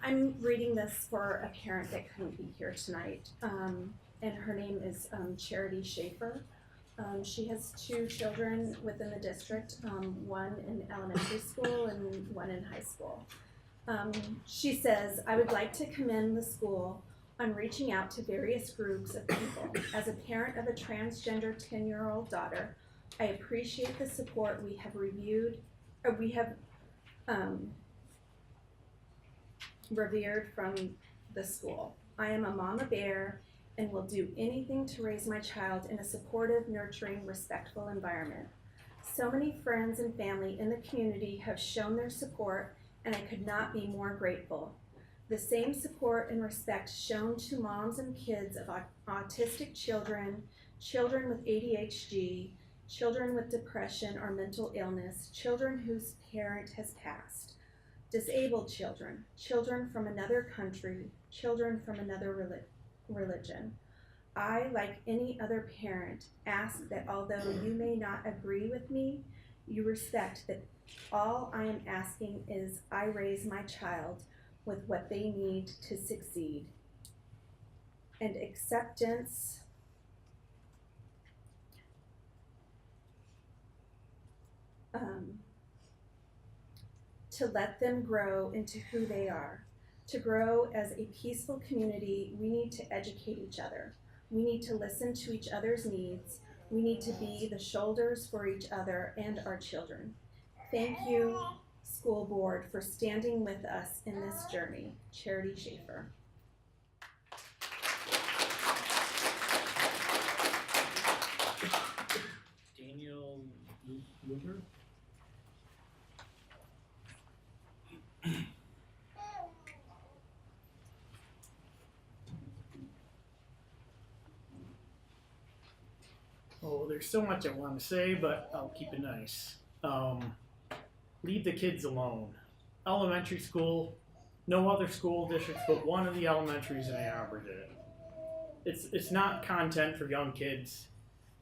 I'm reading this for a parent that couldn't be here tonight, and her name is Charity Schaefer. She has 2 children within the district, one in elementary school and one in high school. She says, I would like to commend the school on reaching out to various groups of people. As a parent of a transgender 10-year-old daughter, I appreciate the support we have revered from the school. I am a mama bear and will do anything to raise my child in a supportive, nurturing, respectful environment. So many friends and family in the community have shown their support, and I could not be more grateful. The same support and respect shown to moms and kids of autistic children, children with ADHD, children with depression or mental illness, children whose parent has passed, disabled children, children from another country, children from another religion. I, like any other parent, ask that although you may not agree with me, you respect that all I am asking is I raise my child with what they need to succeed. And acceptance to let them grow into who they are. To grow as a peaceful community, we need to educate each other. We need to listen to each other's needs. We need to be the shoulders for each other and our children. Thank you, school board, for standing with us in this journey. Charity Schaefer. Daniel Luger. Oh, there's so much I want to say, but I'll keep it nice. Leave the kids alone. Elementary school, no other school districts but one of the elementaries in Ann Arbor did it. It's not content for young kids.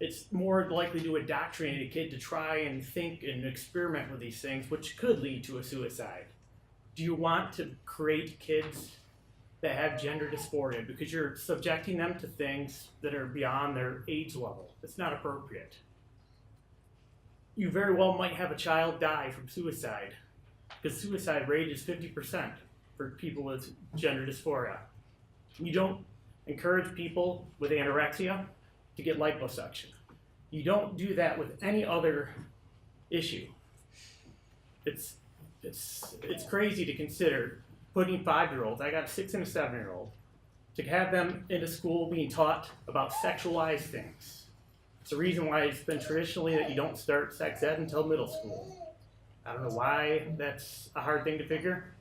It's more likely to indoctrinate a kid to try and think and experiment with these things, which could lead to a suicide. Do you want to create kids that have gender dysphoria because you're subjecting them to things that are beyond their age level? It's not appropriate. You very well might have a child die from suicide because suicide rate is 50% for people with gender dysphoria. You don't encourage people with anorexia to get liposuction. You don't do that with any other issue. It's crazy to consider putting 5-year-olds, I got a 6 and a 7-year-old, to have them into school being taught about sexualized things. It's the reason why it's been traditionally that you don't start sex ed until middle school. I don't know why that's a hard thing to figure.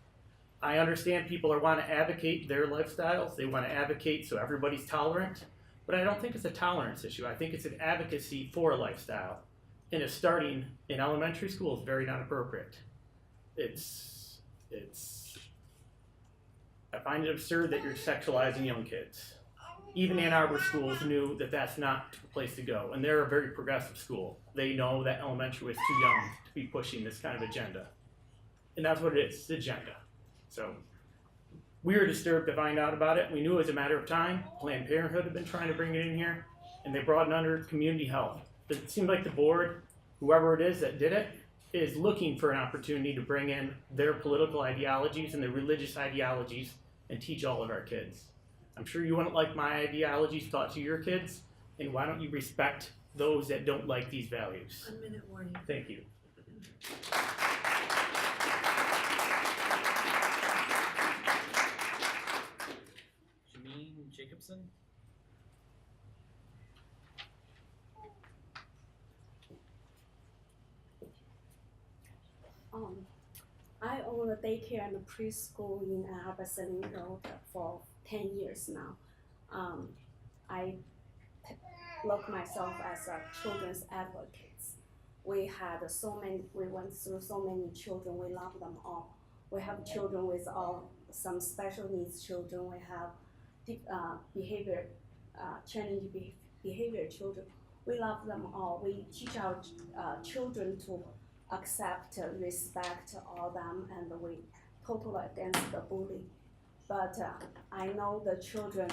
I understand people want to advocate their lifestyles. They want to advocate so everybody's tolerant. But I don't think it's a tolerance issue. I think it's an advocacy for a lifestyle. And it's starting in elementary school is very not appropriate. I find it absurd that you're sexualizing young kids. Even Ann Arbor schools knew that that's not the place to go. And they're a very progressive school. They know that elementary was too young to be pushing this kind of agenda. And that's what it is, it's agenda. So we were disturbed to find out about it. We knew it was a matter of time. Planned Parenthood had been trying to bring it in here, and they brought it under community health. It seemed like the board, whoever it is that did it, is looking for an opportunity to bring in their political ideologies and their religious ideologies and teach all of our kids. I'm sure you wouldn't like my ideologies taught to your kids, and why don't you respect those that don't like these values? 1 minute warning. Thank you. Janine Jacobson. I own a daycare and a preschool in Ann Arbor, Saline Road for 10 years now. I look myself as a children's advocate. We went through so many children, we love them all. We have children with some special needs children, we have challenging behavior children. We love them all. We teach our children to accept, respect all them, and we totally against the bully. But I know the children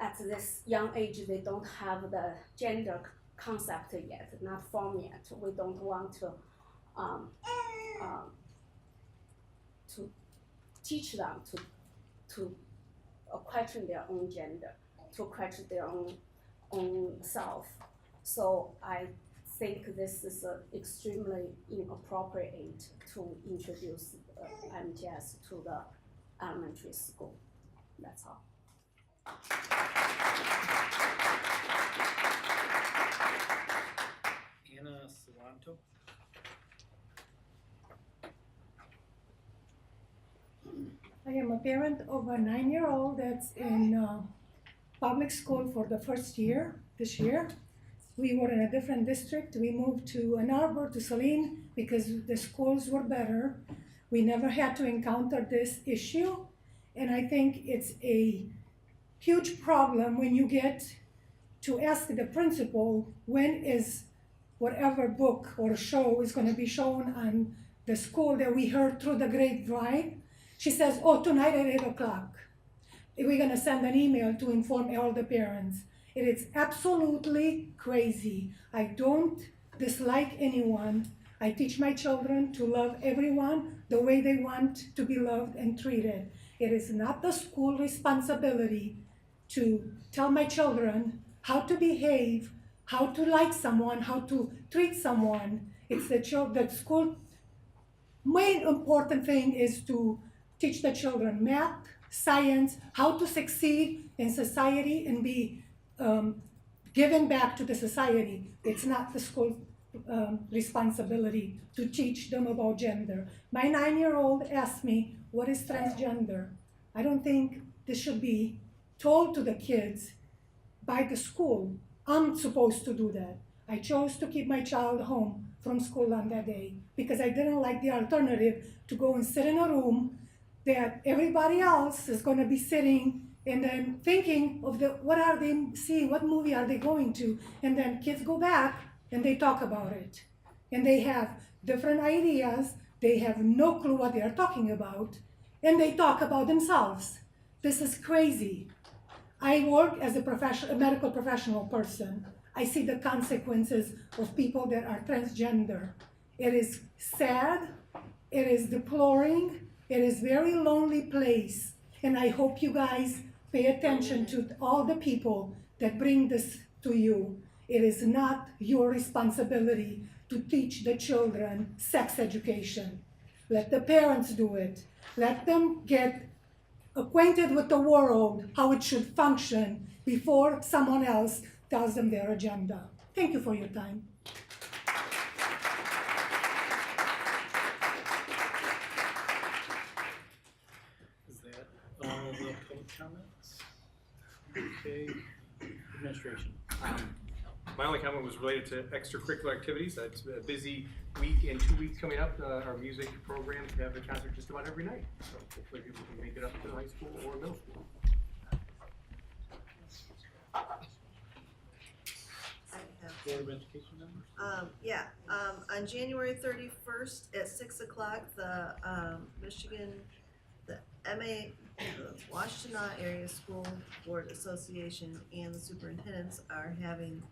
at this young age, they don't have the gender concept yet, not formed yet. We don't want to teach them to question their own gender, to question their own self. So I think this is extremely inappropriate to introduce MTS to the elementary school. That's all. Anna Salanto. I am a parent of a 9-year-old that's in public school for the first year, this year. We were in a different district. We moved to Ann Arbor, to Saline, because the schools were better. We never had to encounter this issue. And I think it's a huge problem when you get to ask the principal when is whatever book or show is going to be shown on the school that we heard through the grapevine. She says, oh, tonight at 8 o'clock. We're going to send an email to inform all the parents. It is absolutely crazy. I don't dislike anyone. I teach my children to love everyone the way they want to be loved and treated. It is not the school responsibility to tell my children how to behave, how to like someone, how to treat someone. It's the school main important thing is to teach the children math, science, how to succeed in society and be given back to the society. It's not the school responsibility to teach them about gender. My 9-year-old asked me, what is transgender? I don't think this should be told to the kids by the school. I'm supposed to do that. I chose to keep my child home from school on that day because I didn't like the alternative to go and sit in a room that everybody else is going to be sitting and then thinking of what are they seeing, what movie are they going to, and then kids go back and they talk about it. And they have different ideas, they have no clue what they are talking about, and they talk about themselves. This is crazy. I work as a medical professional person. I see the consequences of people that are transgender. It is sad, it is deploring, it is very lonely place, and I hope you guys pay attention to all the people that bring this to you. It is not your responsibility to teach the children sex education. Let the parents do it. Let them get acquainted with the world, how it should function before someone else tells them their agenda. Thank you for your time. Is that all the public comments? Okay, administration. My only comment was related to extracurricular activities. It's a busy week and 2 weeks coming up. Our music programs have a concert just about every night. So hopefully people can make it up to high school or middle school. Board of Education members? On January 31st at 6 o'clock, the Michigan, the MA, the Washtenaw Area School Board Association and the superintendents are having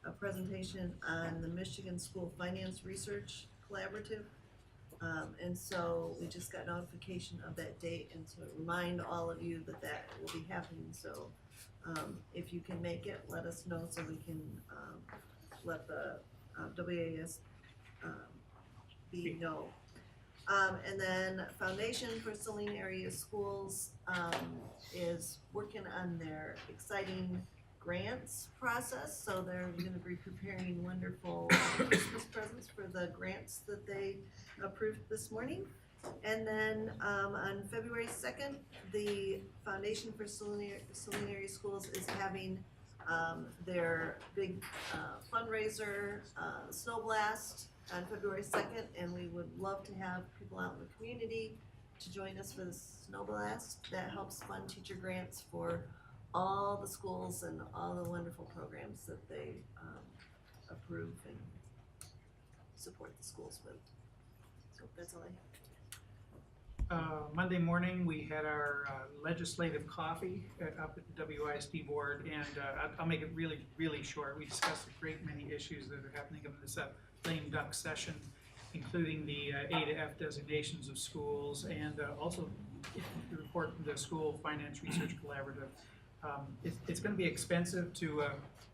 a presentation on the Michigan School Finance Research Collaborative. And so we just got notification of that date, and to remind all of you that that will be happening. So if you can make it, let us know so we can let the WASB know. And then Foundation for Saline Area Schools is working on their exciting grants process. So they're going to be preparing wonderful Christmas presents for the grants that they approved this morning. And then on February 2nd, the Foundation for Saline Area Schools is having their big fundraiser, Snow Blast, on February 2nd, and we would love to have people out in the community to join us for the Snow Blast. That helps fund teacher grants for all the schools and all the wonderful programs that they approve and support the schools with. So that's all I have. Monday morning, we had our legislative coffee up at the WISD board, and I'll make it really, really short. We discussed a great many issues that are happening in this lame duck session, including the A to F designations of schools, and also the report from the School Finance Research Collaborative. It's going to be expensive to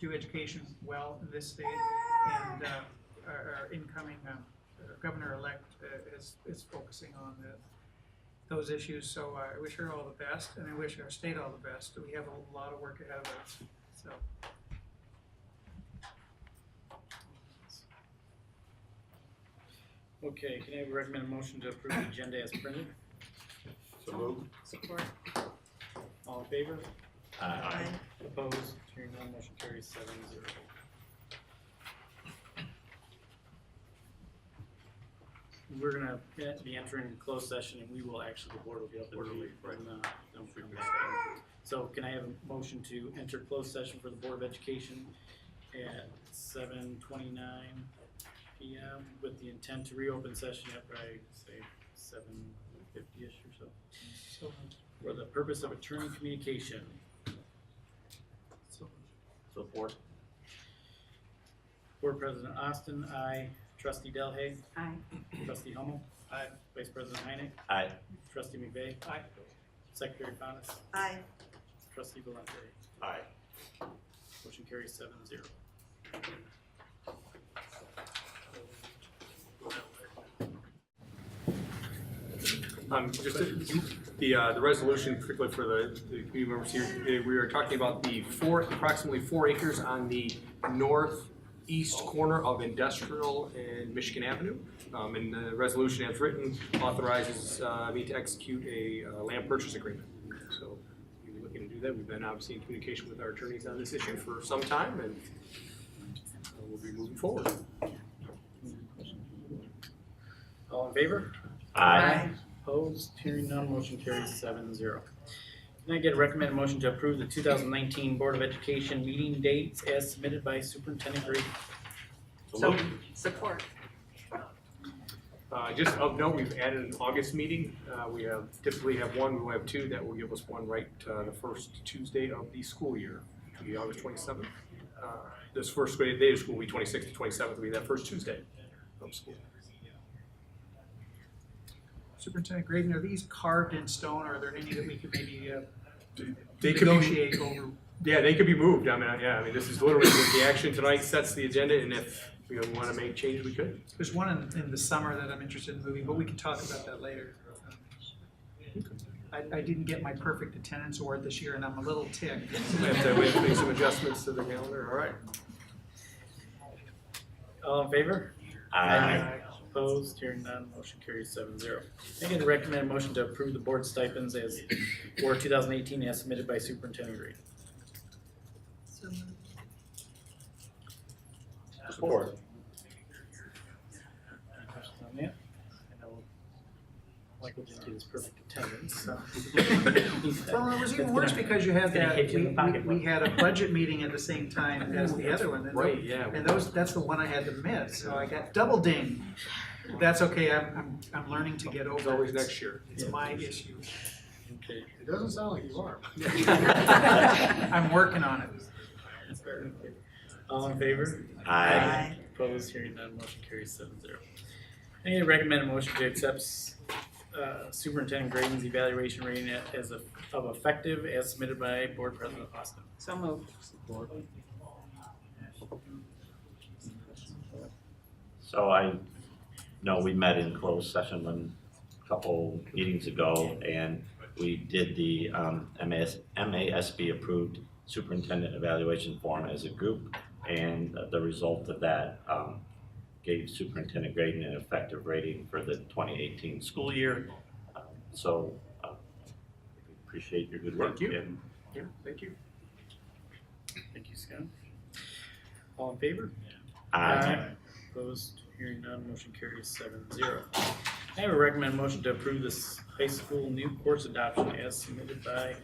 do education well in this state, and our incoming governor-elect is focusing on those issues. So I wish her all the best, and I wish our state all the best. We have a lot of work ahead of us. So. Okay, can I have a recommended motion to approve the agenda as printed? So moved. Support. All in favor? Aye. Opposed? Hearing none, motion carries 7-0. We're gonna be entering closed session, and we will actually, the board will be up early. So can I have a motion to enter closed session for the Board of Education at 7:29 p.m. with the intent to reopen session at probably say 7:50-ish or so. For the purpose of attorney communication. Support. Board President Austin, aye. Trustee Delhay. Aye. Trustee Hummel. Aye. Vice President Heineck. Aye. Trustee McVeigh. Aye. Secretary Faunus. Aye. Trustee Valente. Aye. Motion carries 7-0. The resolution, particularly for the community members here, we are talking about the approximately 4 acres on the northeast corner of Industrial and Michigan Avenue. And the resolution as written authorizes me to execute a land purchase agreement. So we're looking to do that. We've been obviously in communication with our attorneys on this issue for some time, and we'll be moving forward. All in favor? Aye. Opposed? Hearing none, motion carries 7-0. Can I get a recommended motion to approve the 2019 Board of Education meeting dates as submitted by Superintendent Grady? So, support. Just of note, we've added an August meeting. We typically have one, we'll have 2. That will give us one right the first Tuesday of the school year, which will be August 27th. This first day of school will be 26th to 27th, will be that first Tuesday of school. Superintendent Graydon, are these carved in stone, or are there any that we could maybe They could be, negotiate over. yeah, they could be moved. I mean, this is literally the action tonight sets the agenda, and if we want to make changes, we could. There's one in the summer that I'm interested in moving, but we can talk about that later. I didn't get my perfect attendance award this year, and I'm a little ticked. We have to make some adjustments to the calendar. All right. All in favor? Aye. Opposed, hearing none, motion carries 7-0. Again, recommend a motion to approve the board stipends as for 2018 as submitted by Superintendent Green. So moved. Support. Any questions on that? I know Michael didn't get his perfect attendance, so. Well, it was even worse because you had Gonna that, hit you in the we pocketbook. had a budget meeting at the same time as the other one. And Right, yeah. And that's the one I had to miss, so I got double dinged. That's okay, I'm learning to get over it. It's always next year. It's my issue. Okay. It doesn't sound like you are. I'm working on it. All in favor? Aye. Opposed, hearing none, motion carries 7-0. I need to recommend a motion to accept Superintendent Graydon's evaluation rating as of effective as submitted by Board President Austin. So moved. Support. So I know we met in closed session a couple meetings ago, and we did the MASB approved superintendent evaluation form as a group, and the result of that gave Superintendent Graydon an effective rating for the 2018 school year. So we appreciate your good work. Thank you. And Yeah, thank you. Thank you, Scott. All in favor? Aye. Opposed, hearing none, motion carries 7-0. I would recommend a motion to approve this high school new course adoption as submitted by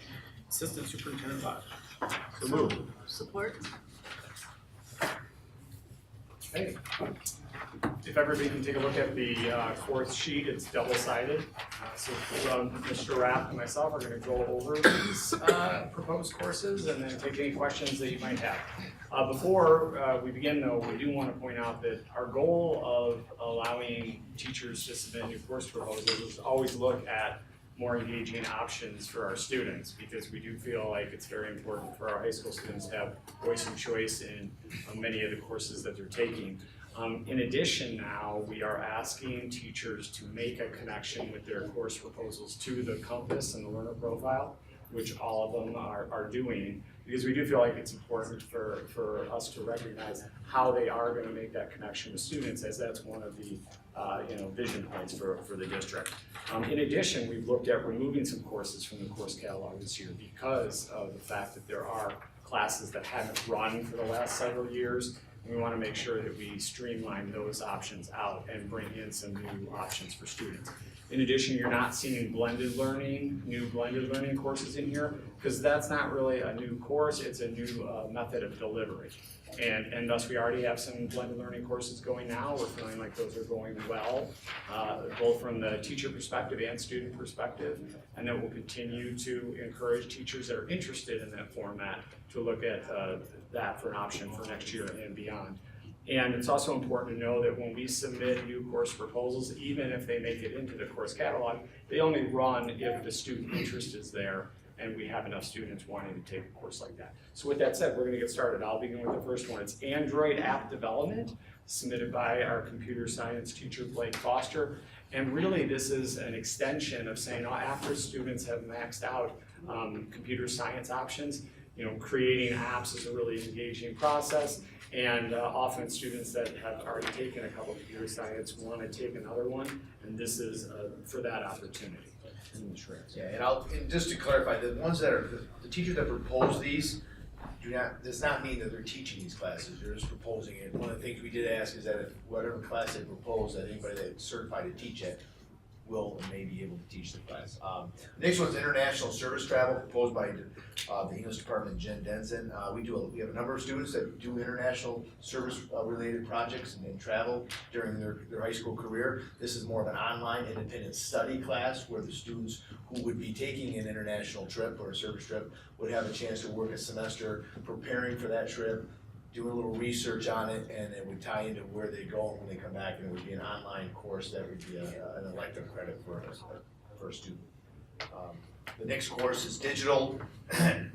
Assistant Superintendent Lodge. So moved. Support. Hey, if everybody can take a look at the course sheet, it's double-sided. So Mr. Rapp and myself are gonna go over these proposed courses and then take any questions that you might have. Before we begin though, we do wanna point out that our goal of allowing teachers to submit new course proposals is always look at more engaging options for our students, because we do feel like it's very important for our high school students to have voice and choice in many of the courses that they're taking. In addition now, we are asking teachers to make a connection with their course proposals to the compass and the learner profile, which all of them are doing, because we do feel like it's important for us to recognize how they are going to make that connection with students, as that's one of the vision points for the district. In addition, we've looked at removing some courses from the course catalog this year because of the fact that there are classes that haven't run for the last several years. We want to make sure that we streamline those options out and bring in some new options for students. In addition, you're not seeing new blended learning courses in here, because that's not really a new course, it's a new method of delivery. And thus we already have some blended learning courses going now. We're feeling like those are going well, both from the teacher perspective and student perspective. And then we'll continue to encourage teachers that are interested in that format to look at that for an option for next year and beyond. And it's also important to know that when we submit new course proposals, even if they make it into the course catalog, they only run if the student interest is there and we have enough students wanting to take a course like that. So with that said, we're gonna get started. I'll begin with the first one. It's Android app development, submitted by our computer science teacher, Blake Foster. And really this is an extension of saying, after students have maxed out computer science options, creating apps is a really engaging process. And often students that have already taken a couple of computer science want to take another one, and this is for that opportunity. Yeah, and just to clarify, the ones that are, the teachers that propose these does not mean that they're teaching these classes, they're just proposing it. One of the things we did ask is that if whatever class they propose, that anybody that's certified to teach it will and may be able to teach the class. Next one's international service travel, proposed by the English department, Jen Denson. We have a number of students that do international service related projects and travel during their high school career. This is more of an online independent study class where the students who would be taking an international trip or a service trip would have a chance to work a semester preparing for that trip, do a little research on it, and it would tie into where they go when they come back, and it would be an online course that would be an elective credit for a student. The next course is digital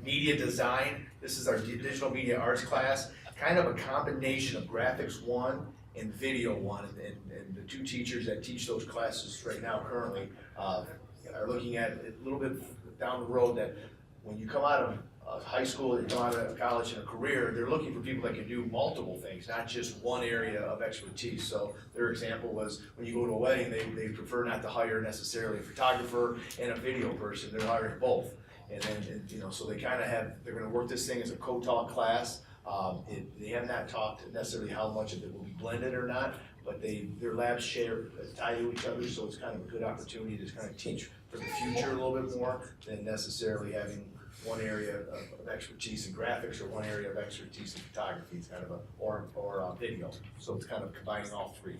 media design. This is our digital media arts class, kind of a combination of graphics 1 and video 1. And the two teachers that teach those classes right now currently are looking at a little bit down the road that when you come out of high school or you come out of college and a career, they're looking for people that can do multiple things, not just one area of expertise. So their example was when you go to a wedding, they prefer not to hire necessarily a photographer and a video person. They're hiring both. And then, so they kind of they're going to work this thing as a co-taught class. They have not talked necessarily how much of it will be blended or not, but their labs tie to each other, so it's kind of a good opportunity to kind of teach for the future a little bit more than necessarily having one area of expertise in graphics or one area of expertise in photography. It's kind of or video, so it's kind of combining all three.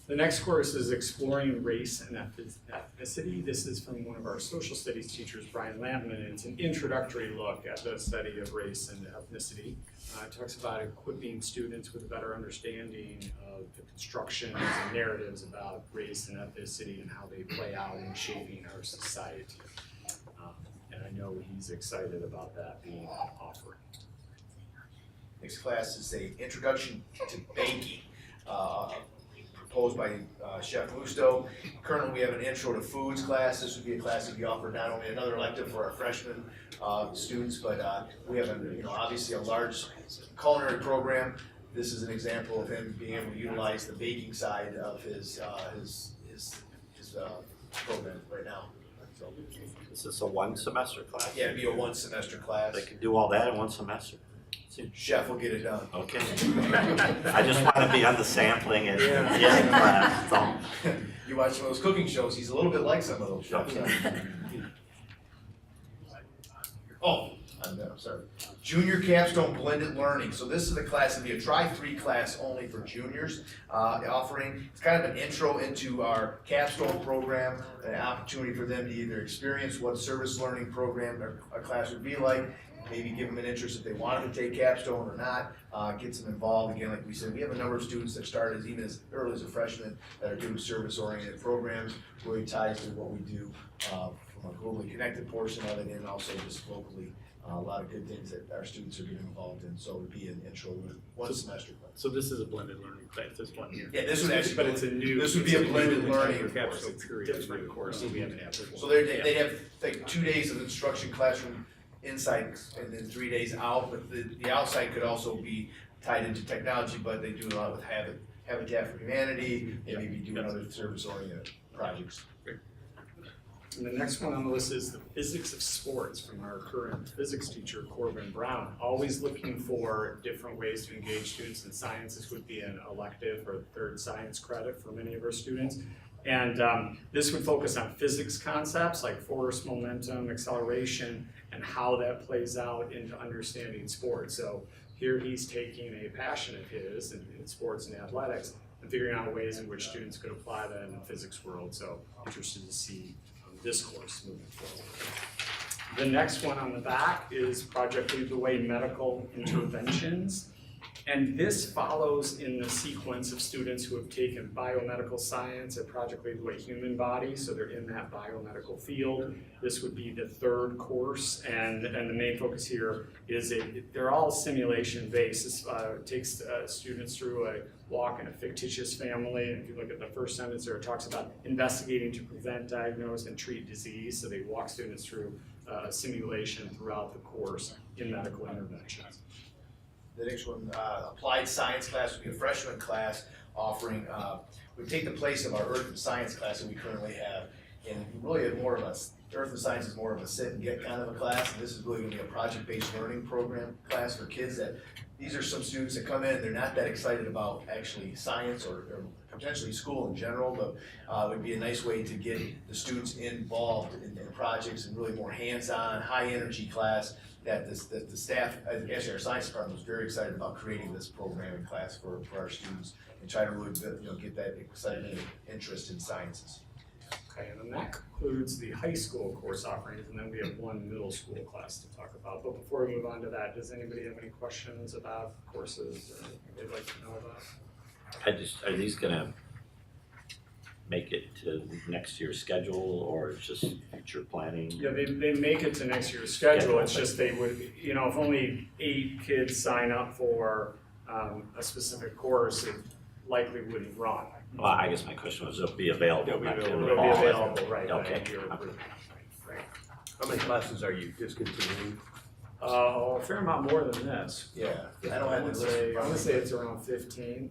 The next course is Exploring Race and Ethnicity. This is from one of our social studies teachers, Brian Lampman, and it's an introductory look at the study of race and ethnicity. It talks about equipping students with a better understanding of the constructions and narratives about race and ethnicity and how they play out in shaping our society. And I know he's excited about that being an offering. Next class is a Introduction to Baking. Proposed by Chef Musto. Currently we have an Intro to Foods class. This would be a class that we offer not only another elective for our freshman students, but we have obviously a large culinary program. This is an example of him being able to utilize the baking side of his program right now. So, is this a 1 semester class? yeah, it'd be a 1 semester class. They can do all that in 1 semester? Chef will get it done. Okay. I just want to be on the sampling and class. So. You watch some of those cooking shows, he's a little bit like some of those chefs. Oh, I'm sorry. Junior Capstone Blended Learning. So this is a class, it'll be a Try-3 class only for juniors offering. It's kind of an intro into our capstone program, an opportunity for them to either experience what a service learning program or a class would be like, maybe give them an interest if they wanted to take capstone or not, gets them involved. Again, like we said, we have a number of students that started even as early as a freshman that are doing service-oriented programs, really ties to what we do from a globally connected portion of it and also just locally. A lot of good things that our students are getting involved in, so it would be an intro with 1 semester. So this is a blended learning class, this one here. Yeah, this would actually, but it's a new. This would be a blended learning course. course. It's a different course that we haven't had before. So they have like 2 days of instruction classroom inside and then 3 days out, but the outside could also be tied into technology, but they do a lot with Habitat for Humanity, they maybe do other service-oriented projects. And the next one on the list is the physics of sports from our current physics teacher, Corbin Brown. Always looking for different ways to engage students in science. This would be an elective or third science credit for many of our students. And this would focus on physics concepts like force, momentum, acceleration, and how that plays out into understanding sports. So here he's taking a passion of his in sports and athletics and figuring out ways in which students could apply that in the physics world. So interested to see this course moving forward. The next one on the back is Project Lead the Way Medical Interventions. And this follows in the sequence of students who have taken biomedical science at Project Lead the Way Human Body, so they're in that biomedical field. This would be the 3rd course, and the main focus here is they're all simulation based. This takes students through a walk in a fictitious family, and if you look at the first sentence there, it talks about investigating to prevent, diagnose, and treat disease. So they walk students through a simulation throughout the course in medical interventions. The next one, Applied Science class, would be a freshman class offering, would take the place of our Earth and Science class that we currently have. And really Earth and Science is more of a sit and get kind of a class, and this is really going to be a project-based learning program class for kids that, these are some students that come in, they're not that excited about actually science or potentially school in general, but it would be a nice way to get the students involved in projects and really more hands-on, high-energy class that the staff, actually our science department was very excited about creating this programming class for our students and try to really get that excitement and interest in sciences. Okay, and then that concludes the high school course offerings, and then we have 1 middle school class to talk about. But before we move on to that, does anybody have any questions about courses or anything they'd like to know about? Are these gonna make it to next year's schedule, or it's just future planning? Yeah, they make it to next year's schedule, it's just they would, you know, if only 8 kids sign up for a specific course, it likely wouldn't run. Well, I guess my question was, it'll be available. It'll be next year. available, right. Okay. Right. How many classes are you discontinuing? A fair amount more than this. Yeah. I want to say it's around 15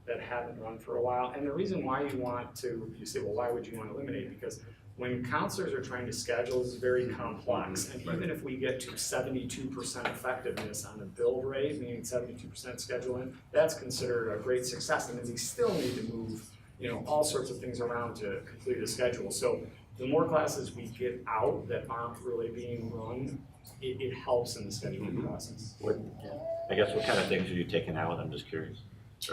that haven't run for a while. And the reason why you say, well, why would you want to eliminate? Because when counselors are trying to schedule, it's very complex. And even if we get to 72% effectiveness on the build rate, meaning 72% scheduling, that's considered a great success. And then we still need to move, you know, all sorts of things around to complete a schedule. So the more classes we get out that aren't really being run, it helps in the scheduling process. I guess what kind of things are you taking out? I'm just curious.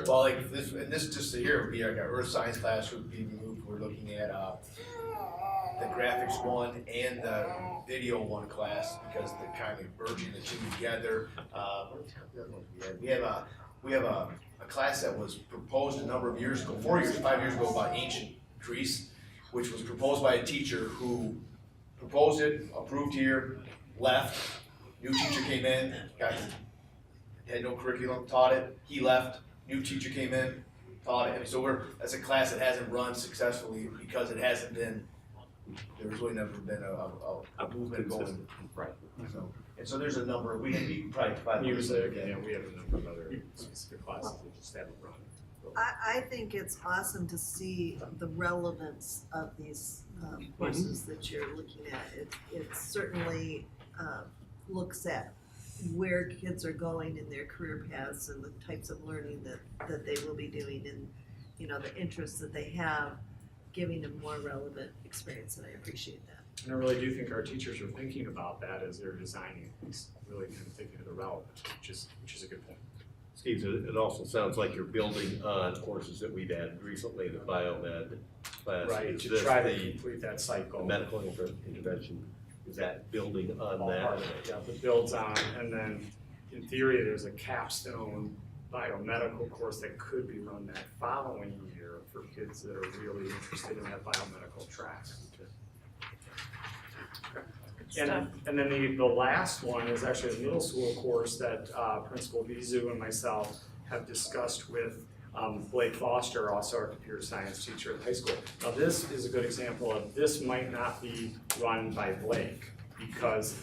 Well, like this just here would be like our earth science class would be removed. We're looking at the graphics one and the video one class because they're kind of merging the two together. We have a class that was proposed a number of years ago, 5 years ago, about ancient Greece, which was proposed by a teacher who proposed it, approved here, left. New teacher came in, had no curriculum, taught it. He left. New teacher came in, taught it. So that's a class that hasn't run successfully because it hasn't been. There's really never been a movement going. Right. So there's a number. We can be probably 5 years later. Yeah, we have a number of other specific classes that just haven't run. I think it's awesome to see the relevance of these courses that you're looking at. It certainly looks at where kids are going in their career paths and the types of learning that they will be doing and, you know, the interests that they have, giving them more relevant experience, and I appreciate that. And I really do think our teachers are thinking about that as they're designing these, really kind of thinking of the relevance, which is a good point. Steve, it also sounds like you're building on courses that we've had recently, the biomed class. Right, Is to this try to the complete that cycle. medical intervention, is that building on All that? part of it, yeah, it builds on, and then in theory, there's a capstone biomedical course that could be run that following year for kids that are really interested in that biomedical track. And then the last one is actually a middle school course that Principal Vizu and myself have discussed with Blake Foster, also our computer science teacher at high school. Now this is a good example of this might not be run by Blake because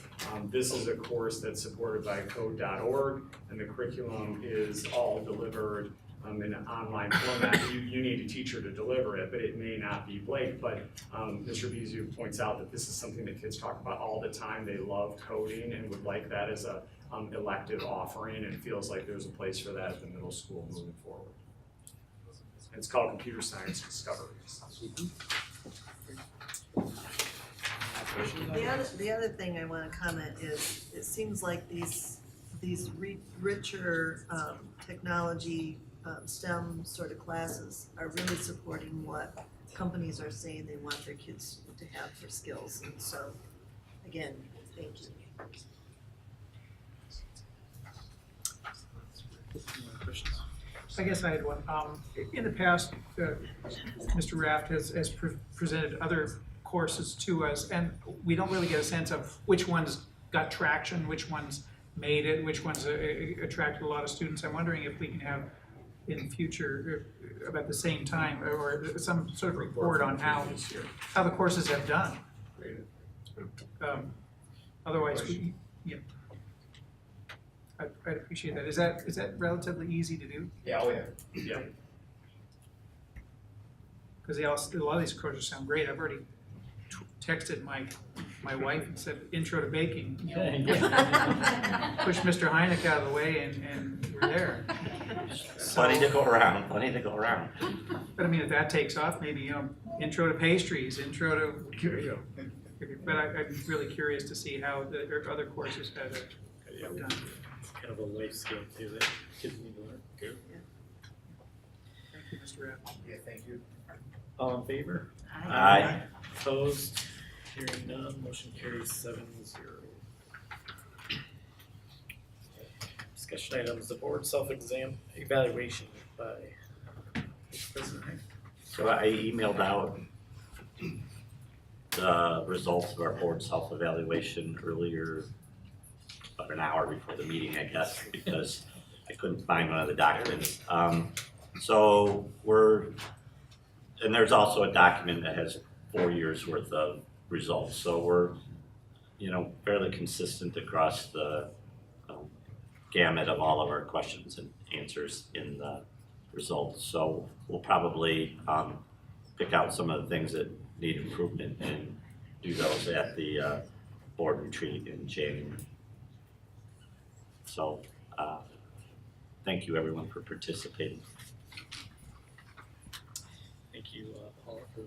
this is a course that's supported by code.org and the curriculum is all delivered in an online format. You need a teacher to deliver it, but it may not be Blake. But Mr. Vizu points out that this is something that kids talk about all the time. They love coding and would like that as a elective offering and feels like there's a place for that at the middle school moving forward. It's called Computer Science Discoveries. The other thing I want to comment is it seems like these richer technology STEM sort of classes are really supporting what companies are saying they want their kids to have for skills. And so, again, thank you. I guess I had one. In the past, Mr. Raft has presented other courses to us, and we don't really get a sense of which ones got traction, which ones made it, which ones attracted a lot of students. I'm wondering if we can have in future, about the same time, or some sort of report on how the courses have done. Otherwise, I'd appreciate that. Is that relatively easy to do? Yeah, oh yeah. Yeah. Because a lot of these courses sound great. I've already texted my wife and said, intro to baking. Push Mr. Heineck out of the way and we're there. Plenty to go around, But I mean, if that takes off, maybe, intro to pastries, intro to, but I'm really curious to see how the other courses have done. It's kind of a life skill too that kids need to learn. Good. Thank you, Mr. Rapp. Yeah, thank you. All in favor? Aye. Opposed? Hearing none, motion carries 7-0. Discussion items, the board self-exam evaluation by President. So I emailed out the results of our board self-evaluation earlier, about an hour before the meeting, I guess, because I couldn't find one of the documents. And there's also a document that has 4 years worth of results. So we're, fairly consistent across the gamut of all of our questions and answers in the results. So we'll probably pick out some of the things that need improvement and do those at the board retreat in January. So thank you everyone for participating. Thank you, Paula, for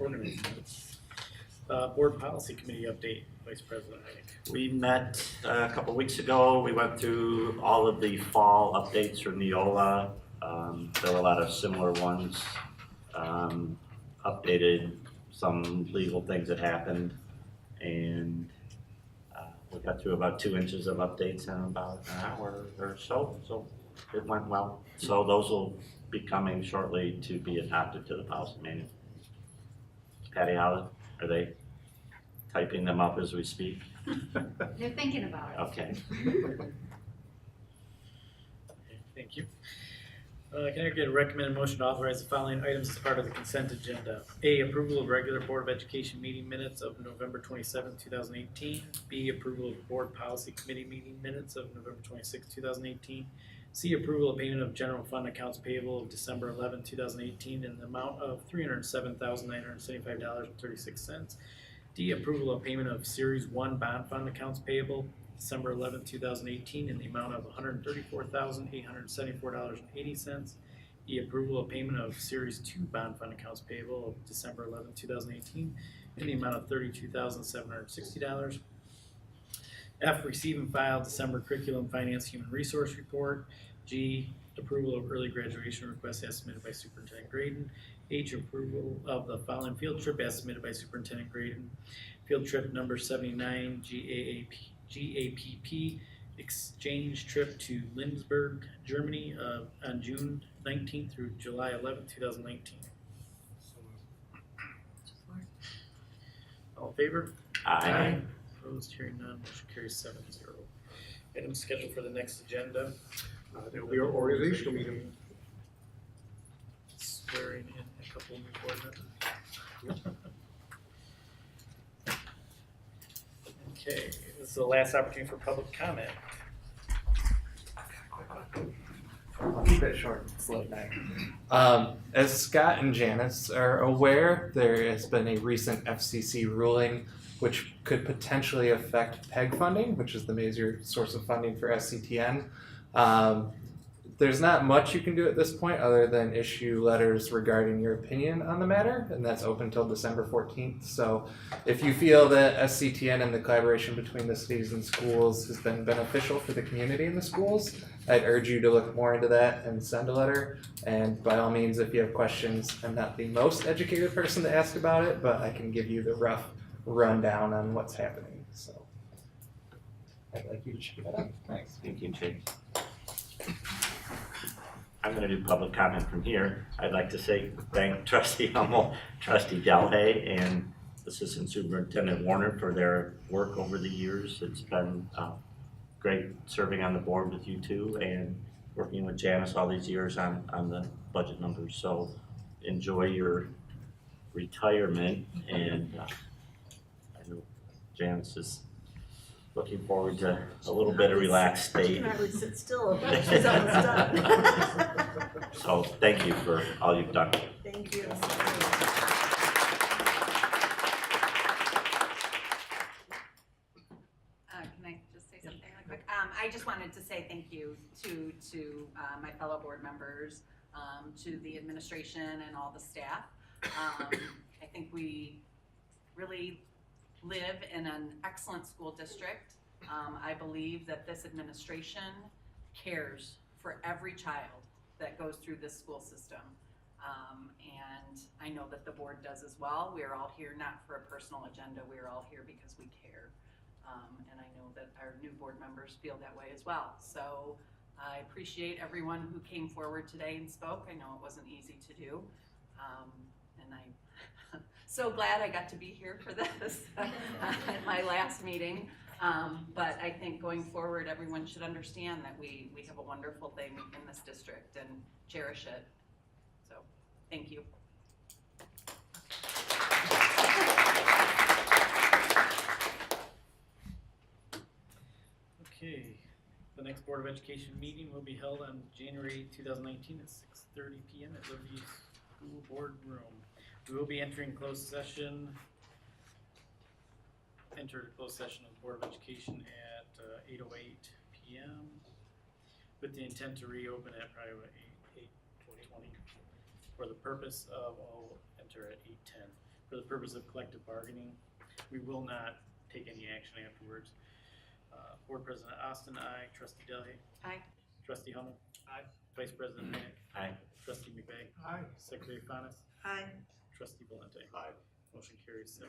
organizing this. Board Policy Committee update, Vice President Heineck. We met a couple weeks ago. We went through all of the fall updates from Neola. There were a lot of similar ones. Updated some legal things that happened, and we got through about 2 inches of updates in about an hour or so. So it went well. So those will be coming shortly to be adopted to the policy manual. Patty, how are they typing them up as we speak? They're thinking about it. Okay. Thank you. Can I get a recommended motion to authorize the following items as part of the consent agenda? A, approval of regular Board of Education meeting minutes of November 27, 2018. B, approval of Board Policy Committee meeting minutes of November 26, 2018. C, approval of payment of general fund accounts payable of December 11, 2018 in the amount of $307,975.36. D, approval of payment of Series 1 bond fund accounts payable December 11, 2018 in the amount of $134,874.80. E, approval of payment of Series 2 bond fund accounts payable of December 11, 2018 in the amount of $32,760. F, receive and file December Curriculum Finance Human Resource Report. G, approval of early graduation requests as submitted by Superintendent Graydon. H, approval of the following field trip as submitted by Superintendent Graydon. Field trip number 79, GAPP exchange trip to Lindsberg, Germany on June 19th through July 11th, 2019. All in favor? Aye. Opposed, hearing none, motion carries 7-0. Items scheduled for the next agenda. There will be our organizational meeting. Swearing in a couple of new board members. Okay, this is the last opportunity for public comment. I'll keep it short and slow down. As Scott and Janice are aware, there has been a recent FCC ruling which could potentially affect PEG funding, which is the major source of funding for SCTN. There's not much you can do at this point other than issue letters regarding your opinion on the matter, and that's open until December 14th. So if you feel that SCTN and the collaboration between the cities and schools has been beneficial for the community and the schools, I'd urge you to look more into that and send a letter. And by all means, if you have questions, I'm not the most educated person to ask about it, but I can give you the rough rundown on what's happening. So I'd like you to check that out. Thanks. Thank you, Chase. I'm going to do public comment from here. I'd like to thank Trustee Hummel, Trustee Delhay, and Assistant Superintendent Warner for their work over the years. It's been great serving on the board with you two and working with Janice all these years on the budget numbers. So enjoy your retirement, and I know Janice is looking forward to a little bit of relaxed state. She can hardly sit still. She's almost done. So thank you for all you've done. Thank you. Can I just say something really quick? I just wanted to say thank you to my fellow board members, to the administration and all the staff. I think we really live in an excellent school district. I believe that this administration cares for every child that goes through this school system. And I know that the board does as well. We are all here not for a personal agenda. We are all here because we care. And I know that our new board members feel that way as well. So I appreciate everyone who came forward today and spoke. I know it wasn't easy to do. and I'm so glad I got to be here for this at my last meeting. But I think going forward, everyone should understand that we have a wonderful thing in this district and cherish it. So, thank you. Okay, the next Board of Education meeting will be held on January 2019 at 6:30 PM at Liberty School Board Room. We will be entering closed session. Enter closed session of the Board of Education at 8:08 PM with the intent to reopen at probably 8:20 for the purpose of, I'll enter at 8:10 for the purpose of collective bargaining. We will not take any action afterwards. Board President Austin, aye. Trustee Delhay. Aye. Trustee Hummel. Aye. Vice President Hack. Aye. Trustee McVeigh. Aye. Secretary Fanis. Aye. Trustee Valente. Aye. Motion carries 7-0.